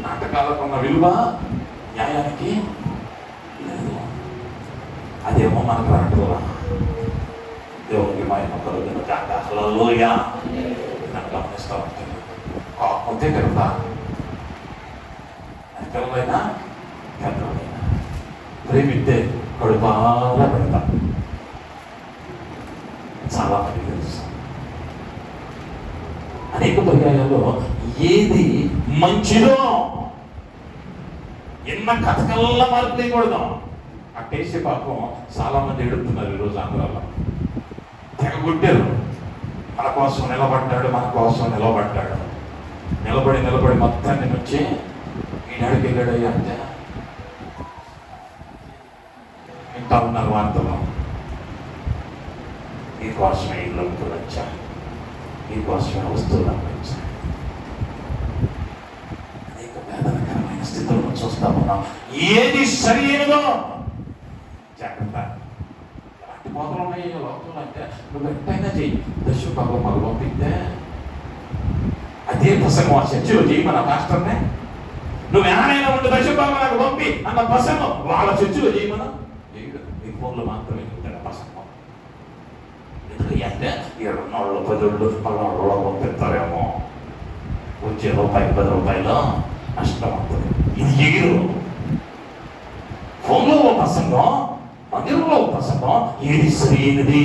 నాటకాలకు ఉన్న విలువ న్యాయానికి లేదు. అదేమో మనకు రావట్లా. దేవునికి మహిమ కలుగును గాక. హల్లెలూయా. నన్ను గమనిస్తూ ఉంటుంది. కాకపోతే కనుక పిల్లలైనా పెద్దలైనా ప్రేమిస్తే కడుపారా పెడతాం. చాలా మంది తెలుసు. అనేక పర్యాయాల్లో ఏది మంచిదో ఎన్న కథకల్లా మార్పు తీయకూడదు. ఆ టేస్ట్ పాపం చాలా మంది ఎడుతున్నారు ఈరోజు ఆంధ్రాలో. తెగొట్టారు, మన కోసం నిలబడ్డాడు, మన కోసం నిలబడ్డాడు. నిలబడి మొత్తాన్ని వచ్చి ఈనాడికి వెళ్ళాడయ్యా అంటే వింటా ఉన్నారు వార్తలు. మీకోసమే ఇల్లుకి వచ్చా, మీకోసమే వస్తువులు వచ్చా. అనేక వేదనకరమైన స్థితులను చూస్తా ఉన్నాం. ఏది సరి అయినదో జాగ్రత్త. ఎలాంటి కోతలు ఉన్నాయి లోకంలో అంటే నువ్వు ఎట్టయినా చెయ్యి. దశభాగం మాకు పంపిస్తే అదే ప్రసంగం ఆ చర్చిలో చేయమన్న పాస్టర్నే. నువ్వు ఏమైనా ఉండి దశభాగం నాకు పంపి అన్న ప్రసంగం వాళ్ళ చర్చిలో చేయమన్నా నీ ఫోన్లో మాత్రమే ఉంటాడు ప్రసంగం. ఎందుకంటే 7 10 11 పంపిస్తారేమో, వచ్చే రూపాయి 10 రూపాయలు నష్టం అవుతుంది. ఇది ఎగిరు. ఫోన్లో ఓ ప్రసంగం, మందిరంలో ఓ ప్రసంగం, ఏది సరైనది?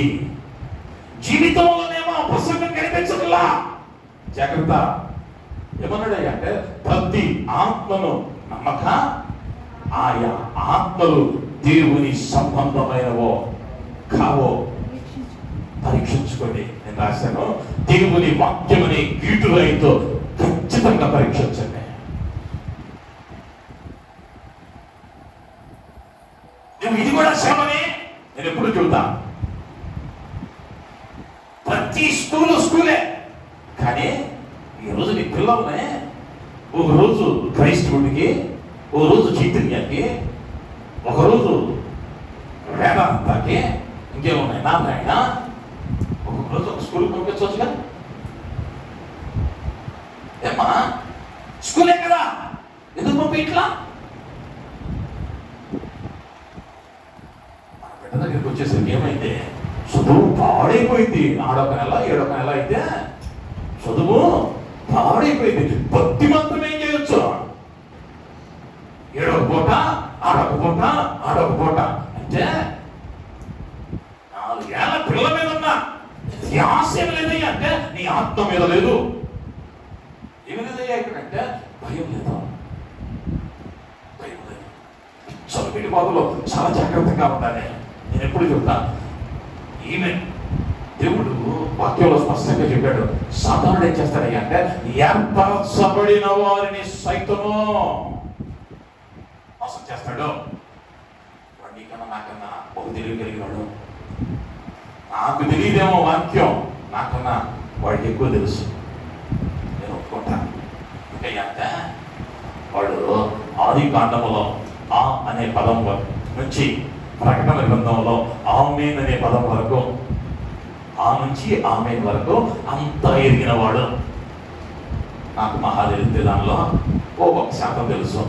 జీవితంలోనేమో ఆ ప్రసంగం కనిపించదులా. జాగ్రత్త. ఏమన్నాడు అంటే ప్రతి ఆత్మను నమ్మక ఆయా ఆత్మలు దేవుని సంబంధమైనవో కావో పరీక్షించుకోండి. నేను రాశాను, దేవుని వాక్యమనే గీటురాయితో ఖచ్చితంగా పరీక్షించండి. నువ్వు ఇది కూడా శ్రమని నేను ఎప్పుడు చెబుతా. ప్రతి స్కూలే. కానీ ఈరోజు నీ పిల్లల్ని ఒకరోజు క్రైస్తవుడికి, ఒకరోజు చైతన్యానికి, ఒకరోజు వేదాంతాకి, ఇంకేమున్నాయి నారాయణ, ఒకరోజు ఒక స్కూల్కి పంపించవచ్చుగా. ఏమ్మా స్కూలే కదా, ఎందుకు పంపి ఇట్లా? మన బిడ్డ దగ్గరికి వచ్చేసరికి ఏమైంది, చదువు పాడైపోయింది. ఆడొక నెల ఏడొక నెల అయితే చదువు పాడైపోయింది. భక్తి మాత్రం ఏం చేయొచ్చు, ఏడొక పూట ఆడొక పూట అంటే 4 ఏళ్ల పిల్ల మీద ఉన్న ధ్యాస ఏమి లేదయ్యా అంటే నీ ఆత్మ మీద లేదు. ఏమి లేదయ్యా ఇక్కడంటే భయం లేదు. చదువుడి బాధలో చాలా జాగ్రత్తగా ఉండాలి. నేను ఎప్పుడు చెప్తాను, ఈమె దేవుడు వాక్యంలో స్పష్టంగా చెప్పాడు. సాధారణ ఏం చేస్తాడయ్యా అంటే ఏర్పరచబడిన వారిని సైతము మోసం చేస్తాడు. నీకన్నా నాకన్నా బహు తెలివి కలిగినాడు. నాకు తెలియదేమో వాక్యం, నాకన్నా వాడికి ఎక్కువ తెలుసు. నేను ఒప్పుకుంటాను. అంటే వాడు ఆది కాండములో ఆ అనే పదం నుంచి ప్రకటన గ్రంథంలో ఆమేన్ అనే పదం వరకు, ఆ నుంచి ఆమేన్ వరకు అంతా ఎరిగిన వాడు. నాకు మహా తెలిస్తే దానిలో 1% తెలుసు.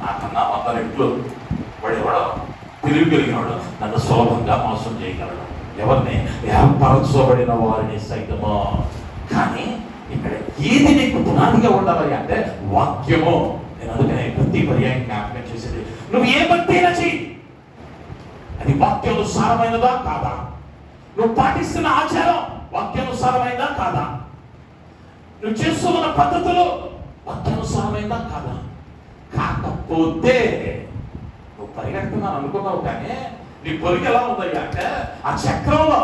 నాకన్నా 100 రెట్లు వాడేవాడు తెలివి కలిగినవాడు. నన్ను సులభంగా మోసం చేయగలడు. ఎవరిని? ఏర్పరచబడిన వారిని సైతము. కానీ ఇక్కడ ఏది నీకు పునాదిగా ఉండాలి అంటే వాక్యము. నేను అందుకనే ప్రతి పర్యాయం జ్ఞాపకం చేసేది, నువ్వు ఏ భక్తి అయినా చెయ్యి, అది వాక్యానుసారమైనదా కాదా? నువ్వు పాటిస్తున్న ఆచారం వాక్యానుసారమైనదా కాదా? నువ్వు చేస్తున్న పద్ధతులు వాక్యానుసారమైనదా కాదా? కాకపోతే నువ్వు పరిగెడుతున్నాను అనుకున్నావు, కానీ నీ పొరుగు ఎలా ఉందయ్యా అంటే ఆ చక్రంలో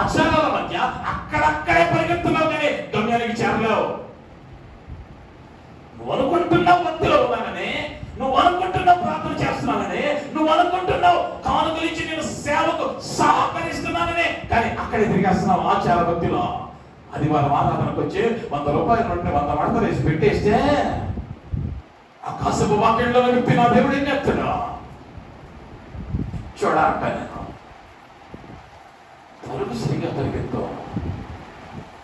ఆచారాల మధ్య అక్కడక్కడే పరిగెడుతున్నావు, కానీ గమ్యానికి చేరలేవు. నువ్వు అనుకుంటున్నావు భక్తిలో ఉన్నానని, నువ్వు అనుకుంటున్నావు ప్రార్థన చేస్తున్నానని, నువ్వు అనుకుంటున్నావు కానుకలు ఇచ్చి నేను సేవకు సహకరిస్తున్నానని, కానీ అక్కడే తిరిగేస్తున్నావు ఆచార భక్తిలో. ఆదివారం ఆరాధనకు వచ్చి 100 రూపాయల నుండి 100 మడతలు వేసి పెట్టేస్తే ఆ కాసేపు వాక్యంలో వ్యక్తి నా దేవుడు ఏం చెప్తాడు చూడాలంట. నేను తలుపు సరిగా పరిగెత్తు,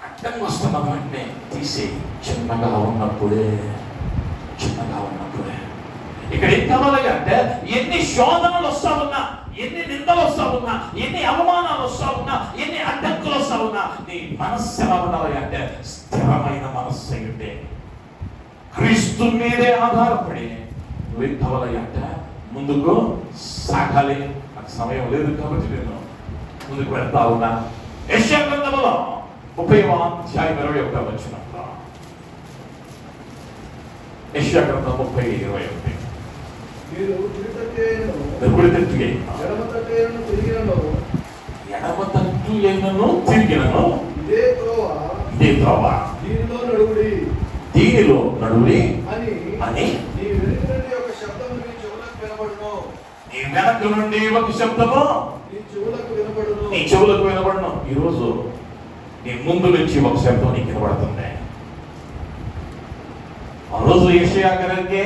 అడ్డం వస్తున్న వెంటనే తీసి చిన్నగా ఉన్నప్పుడే ఇక్కడ ఏం కావాలి అంటే ఎన్ని శోధనలు వస్తా ఉన్నా, ఎన్ని నిందలు వస్తా ఉన్నా, ఎన్ని అవమానాలు వస్తా ఉన్నా, ఎన్ని అడ్డంకులు వస్తా ఉన్నా, నీ మనస్సు ఎలా ఉండాలి అంటే స్థిరమైన మనస్సు అయ్యుంటే క్రీస్తు మీదే ఆధారపడి నువ్వేం కావాలి అంటే ముందుకు సాగాలి. నాకు సమయం లేదు కాబట్టి నేను ముందుకు వెళ్తా ఉన్నా. యెషయా గ్రంథంలో 30వ అధ్యాయం 21వ వచనంలో, యెషయా గ్రంథం 30:21, మీరు కుడి తట్టు ఎడమ తట్టు అయినను తిరిగినను ఇదే త్రోవ దీనిలో నడువుడి అని నీ వెనుక నుండి ఒక శబ్దము నీ చెవులకు వినబడును. నీ వెనక నుండి ఒక శబ్దము నీ చెవులకు వినబడును. ఈరోజు నీ ముందు నుంచి ఒక శబ్దం నీకు వినబడుతుంది. ఆ రోజు యెషయా గారికి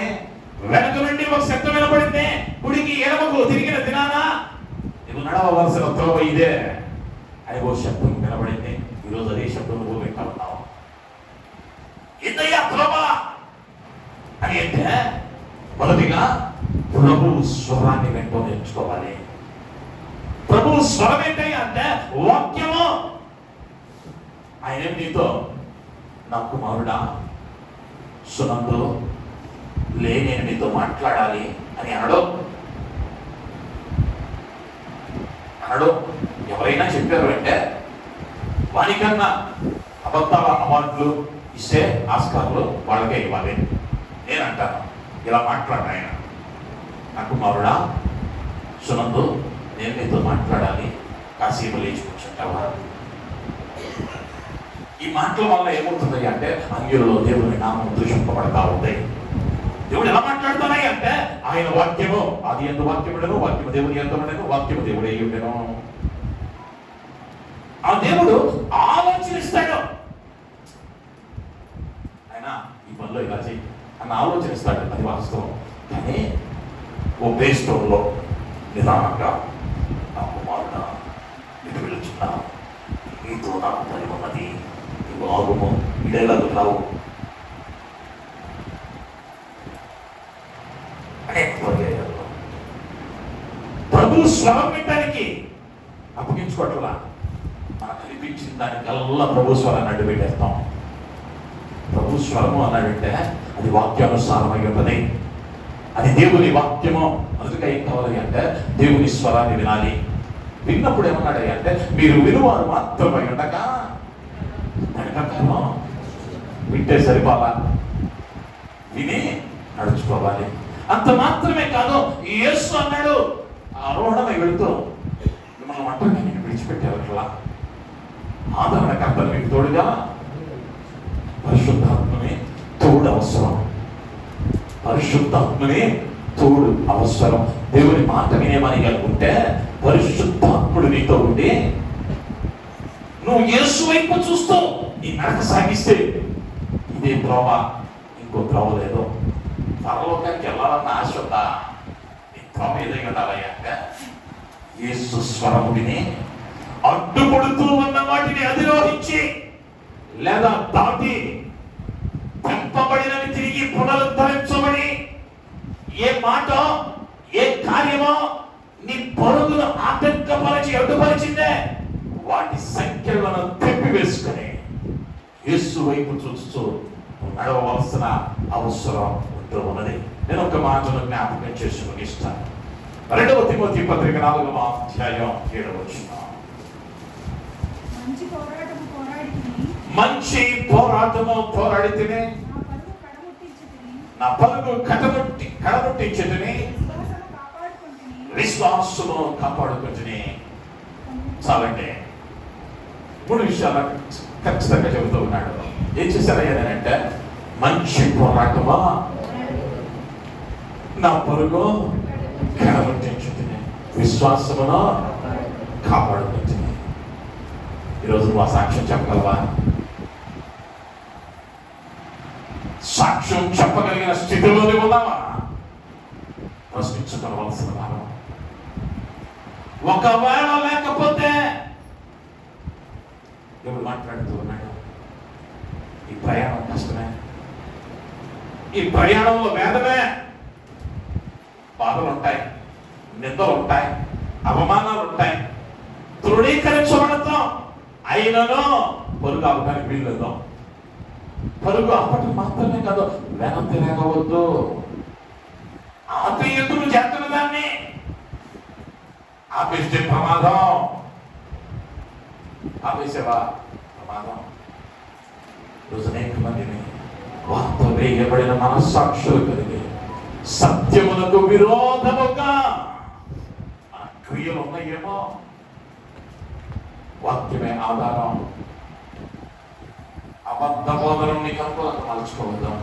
వెనక నుండి ఒక శబ్దం వినపడింది. గుడికి ఎడమకు తిరిగిన దినానా నువ్వు నడవవలసిన త్రోవ ఇదే అని ఓ శబ్దం వినబడింది. ఈరోజు అదే శబ్దం నువ్వు వింటా ఉన్నావు. ఇదయ్యా త్రోవ అని అంటే మొదటిగా ప్రభువు స్వరాన్ని వెంటో నేర్చుకోవాలి. ప్రభువు స్వరం ఏంటయ్యా అంటే వాక్యము. ఆయన నీతో నా కుమారుడా సునందు లే, నేను నీతో మాట్లాడాలి అని అనడు. ఎవరైనా చెప్పారు అంటే వానికన్నా అబద్ధాల అవార్డులు ఇస్తే ఆస్కార్లు వాళ్ళకే ఇవ్వాలి. నేను అంటాను ఇలా మాట్లాడు ఆయన, నా కుమారుడా సునందు నేను నీతో మాట్లాడాలి, కాసేపు లేచి కూర్చుంటావా? ఈ మాటల వల్ల ఏమవుతుంది అంటే అంగిలో దేవుని నామం దూషింపబడతా ఉంది. దేవుడు ఎలా మాట్లాడుతున్నాయి అంటే ఆయన వాక్యము ఆది యందు వాక్యముడెను, వాక్యము దేవుని యందు ఉండెను, వాక్యము దేవుడే ఉండెను. ఆ దేవుడు ప్లే స్టోర్లో నిదానంగా నా కుమారుడా ఇటు వెళుచున్నా, నీతో నాకు పని ఉన్నది, నువ్వు ఆగుము, ఇడేలాగు రావు అనేక పర్యాయాల్లో ప్రభు స్వరం వినడానికి అప్పగించుకోవట్లా. మనకు అనిపించిన దానికల్లా ప్రభు స్వరాన్ని అడ్డు పెట్టేస్తాం. ప్రభు స్వరము అన్నాడంటే అది వాక్యానుసారమై ఉన్నది, అది దేవుని వాక్యము. అందుకే ఏం కావాలి అంటే దేవుని స్వరాన్ని వినాలి. విన్నప్పుడు ఏమన్నాడు అంటే మీరు వినువారు మాత్రమై ఉండగా దాని ప్రకారం వింటే సరిపోలా, విని నడుచుకోవాలి. అంత మాత్రమే కాదు, యేసు అన్నాడు ఆరోహణమై వెళుతూ మిమ్మల్ని ఒంటరిగా నేను విడిచిపెట్టేవట్లా, ఆదరణకర్తలు మీకు తోడుగా పరిశుద్ధాత్మని తోడు అవసరం. పరిశుద్ధాత్మని తోడు అవసరం. దేవుని మాట వినేమని అనుకుంటే పరిశుద్ధాత్ముడు నీతో ఉండి నువ్వు యేసు వైపు చూస్తూ నీ నడక సాగిస్తే ఇదే త్రోవ, ఇంకో త్రోవ లేదు. పరలోకానికి వెళ్ళాలన్న ఆశ ఉందా? నీ త్రోవ ఏదై ఉండాలయ్యా అంటే యేసు స్వరము విని అడ్డుపడుతూ ఉన్న వాటిని అధిరోహించి లేదా దాటి పంపబడినవి తిరిగి పునరుద్ధరించబడి ఏ మాట ఏ కార్యమో నీ పొరుగును ఆటంకపరిచి అడ్డుపరిచిందే వాటి సంఖ్యలను తెప్పి వేసుకుని యేసు వైపు చూస్తూ నడవవలసిన అవసరం ఉంటూ ఉన్నది. నేను ఒక మాటను జ్ఞాపకం చేసి ముగిస్తాను. 2 తిమోతి పత్రిక 4వ అధ్యాయం 7వ వచనం. మంచి పోరాటము పోరాడితిని, నా పరుగు కడముట్టించుటిని, విశ్వాసము కాపాడుకుంటుని. చాలండి. 3 విషయాలు ఖచ్చితంగా చెబుతూ ఉన్నాడు. ఏం చేశారయ్యానంటే మంచి పోరాటమా, నా పరుగు కడముట్టించుటిని, విశ్వాసమును కాపాడుకుంటుని. ఈరోజు నువ్వు ఆ సాక్ష్యం చెప్పగలవా? సాక్ష్యం చెప్పగలిగిన స్థితిలోనే ఉన్నావా? ప్రశ్నించుకోవలసిన వారు. ఒకవేళ లేకపోతే ఎవరు మాట్లాడుతూ ఉన్నాడు? ఈ ప్రయాణం కష్టమే, ఈ ప్రయాణంలో వేదమే, బాధలు ఉంటాయి, నిందలు ఉంటాయి, అవమానాలు ఉంటాయి, తృణీకరించబడతాం. అయినను పరుగు ఆపడానికి వీల్లేదాం. పరుగు ఆపటం మాత్రమే కాదు, వెనం తిరగవద్దు. ఆపి ఎదురు చేస్తున్న దాన్ని ఆపేస్తే ప్రమాదం. ఆపేసేవా ప్రమాదం. రోజు అనేక మందిని వార్త వేయబడిన మనస్సాక్షులు కలిగి సత్యమునకు విరోధముగా ఆ క్రియలు ఉన్నాయేమో. వాక్యమే ఆధారం. అబద్ధ బోధనం నీకు అనుకూలంగా మలుచుకోవద్దాం.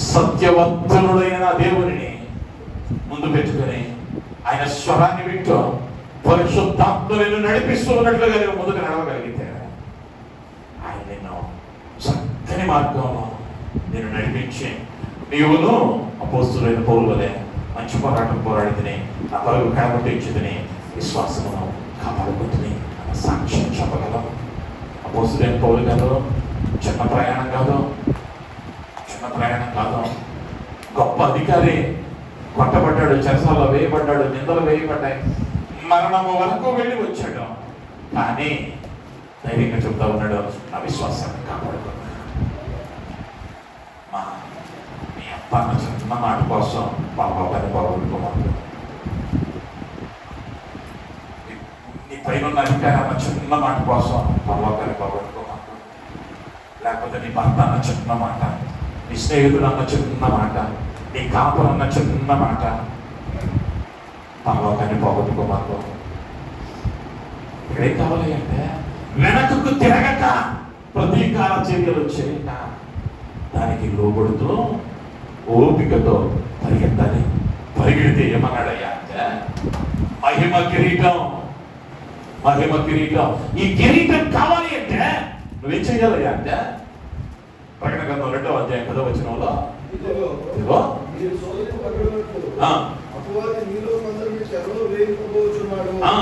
సత్యవంతుడైన దేవుని ముందు పెట్టుకుని ఆయన స్వరాన్ని వింటూ పరిశుద్ధాత్మను నడిపిస్తూ ఉన్నట్లుగా నేను ముందుకు నడవగలిగితే ఆయన నిన్ను చక్కని మార్గంలో నేను నడిపించి నీవును అపోస్తులైన పౌలు వలె మంచి పోరాటం పోరాడితేనే నా పరుగు కడగొట్టించుదని విశ్వాసమును కాపాడుకుంటుంది సాక్ష్యం చెప్పగలం. అపోస్తులైన పౌలు గారు చిన్న ప్రయాణం కాదు, గొప్ప అధికారి. కొట్టబడ్డాడు, చెరసాల్లో వేయబడ్డాడు, నిందలు వేయబడ్డాయి, మరణము వరకు వెళ్ళి వచ్చాడు. కానీ ధైర్యంగా చెప్తా ఉన్నాడు, నా విశ్వాసాన్ని కాపాడుకున్నాడు. మీ అప్ప అన్న చిన్న మాట కోసం బాబాని బాగొట్టుకోమన్నాడు. నీ పైన అధికారం అన్న చిన్న మాట కోసం బాబాని బాగొట్టుకోమన్నాడు. లేకపోతే నీ భర్త అన్న చిన్న మాట, నీ స్నేహితుడు అన్న చిన్న మాట, నీ కాపురు అన్న చిన్న మాట పరలోకాన్ని పోగొట్టుకోమాకు. ఇక్కడేం కావాలి అంటే వెనకకు తిరగక, ప్రతీకార చర్యలు చేయక, దానికి లోబడుతూ ఓపికతో పరిగెత్తాలి. పరిగెడితే ఏమన్నాడయ్యా అంటే మహిమ కిరీటం. ఈ కిరీటం కావాలి అంటే నువ్వేం చెయ్యాలయ్యా అంటే ప్రకటన గ్రంథం 2వ అధ్యాయం 10వ వచనంలో ఇదిగో మీరు సోదరుని పట్టుకున్నట్టు అపవాది మీలో కొందరిని చెరలో వేయకపోవచ్చున్నాడు. ఆ.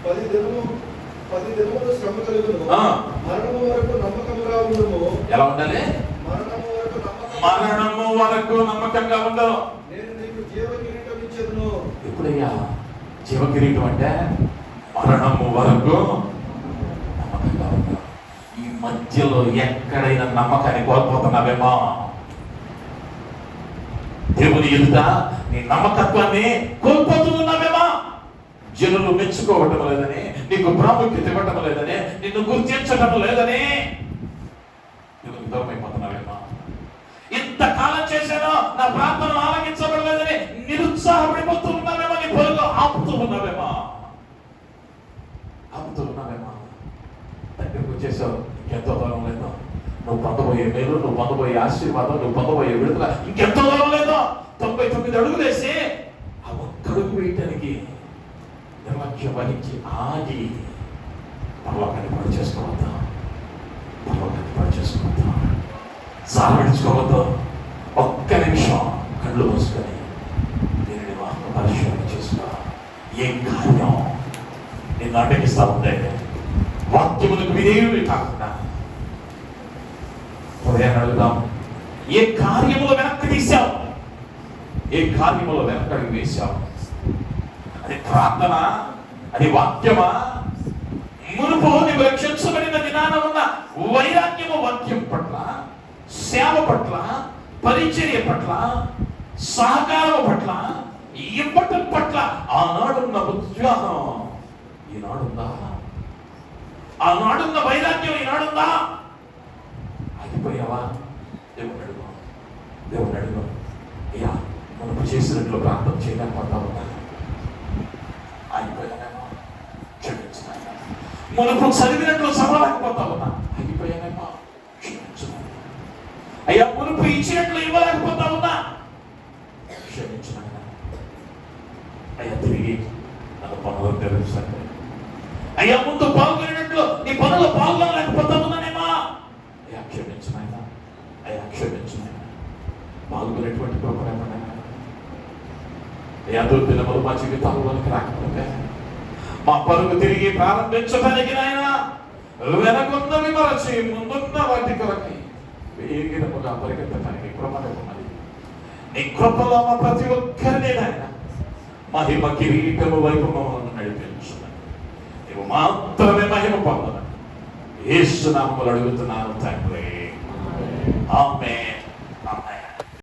10 దినములు శ్రమ కలుగును. ఆ. మరణము వరకు నమ్మకంగా ఉండుము. ఎలా ఉండాలి? మరణము వరకు నమ్మకంగా ఉండవు. నేను నీకు జీవ కిరీటం ఇచ్చేదను. ఎప్పుడయ్యా జీవ కిరీటం అంటే? మరణము వరకు నమ్మకంగా ఉండవు. ఈ మధ్యలో ఎక్కడైనా నమ్మకాన్ని కోల్పోతున్నావేమో. దేవుని ఎదుట నీ నమ్మకత్వాన్ని కోల్పోతూ ఉన్నావేమో. జనులు మెచ్చుకోవటం లేదని, నీకు ప్రాముఖ్యత ఇవ్వటం లేదని, నిన్ను గుర్తించటం లేదని నువ్వు దూరం అయిపోతున్నావేమో. ఇంతకాలం చేశానో నా ప్రార్థన ఆలకించబడలేదని నిరుత్సాహపడిపోతూ ఉన్నావేమో. నీ పనులు ఆపుతూ ఉన్నావేమో. దగ్గరకు వచ్చేసావు. ఇంకెంతో దూరం లేదో నువ్వు పొందబోయే మేలు, నువ్వు పొందబోయే ఆశీర్వాదం, నువ్వు పొందబోయే విడుదల ఇంకెంతో దూరం లేదో. 99 అడుగులు వేసి ఆ ఒక్కడుగు వేయటానికి నిర్లక్ష్యం వహించి ఆగి పర్లోకాన్ని పాడు చేసుకోవద్దు. పర్లోకాన్ని పాడు చేసుకోవద్దు. సారడించుకోవద్దు. ఒక్క నిమిషం కళ్ళు మూసుకొని దీనిని పరిశీలన చేసుకో. ఏ కార్యం నిన్ను అడ్డగిస్తా ఉందే? వాక్యములకు విధేయుడు కాకుండా ఉదయాన్ని అడుగుదాం. ఏ కార్యములో వెనక్కి తీశావు? ఏ కార్యములో వెనకడుగు వేశావు? అది ప్రార్థన, అది వాక్యమా? మునుపు నీవు రక్షించబడిన దినాన ఉన్న వైరాగ్యము వాక్యం పట్ల, సేవ పట్ల, పరిచర్య పట్ల, సహకారం పట్ల, ఇవ్వటం పట్ల ఆనాడున్న ఉత్సాహం ఈనాడుందా? ఆనాడున్న వైరాగ్యం ఈనాడుందా? ఆగిపోయావా? దేవుని అడుగు. అయ్యా, మనకు చేసినట్లు ప్రార్థన చేయలేకపోతా ఉన్నా. ఆగిపోయానేమో, క్షమించు. మనకు చదివినట్లు చదవలేకపోతా ఉన్నా. ఆగిపోయానేమో, క్షమించు. అయ్యా, మునుపు ఇచ్చినట్లు ఇవ్వలేకపోతా ఉన్నా. క్షమించు. అయ్యా, తిరిగి నన్ను పనులు తెలుసండి. అయ్యా, ముందు పాల్గొనేటట్లు నీ పనులు పాల్గొనలేకపోతా ఉన్నానేమా. అయ్యా, క్షమించు నాయన. అయ్యా, క్షమించు నాయన. పాల్గొనేటువంటి ప్రోగ్రామ్ అయ్యా, దుర్దినములు మా జీవితాల్లోనికి రాకపోతే మా పరుగు తిరిగి ప్రారంభించడానికి నాయన వెనకున్నవి మరచి ముందున్న వాటి కొరకై వేగినముగా పరిగెత్తడానికి కృపనివ్వమని నీ కృపలో మా ప్రతి ఒక్కరిని నాయన మహిమ కిరీటము వైపు మమ్మల్ని నడిపించమని, నీవు మాత్రమే మహిమ పొందమని యేసు నామములో అడుగుతున్నాను తండ్రి. ఆమేన్.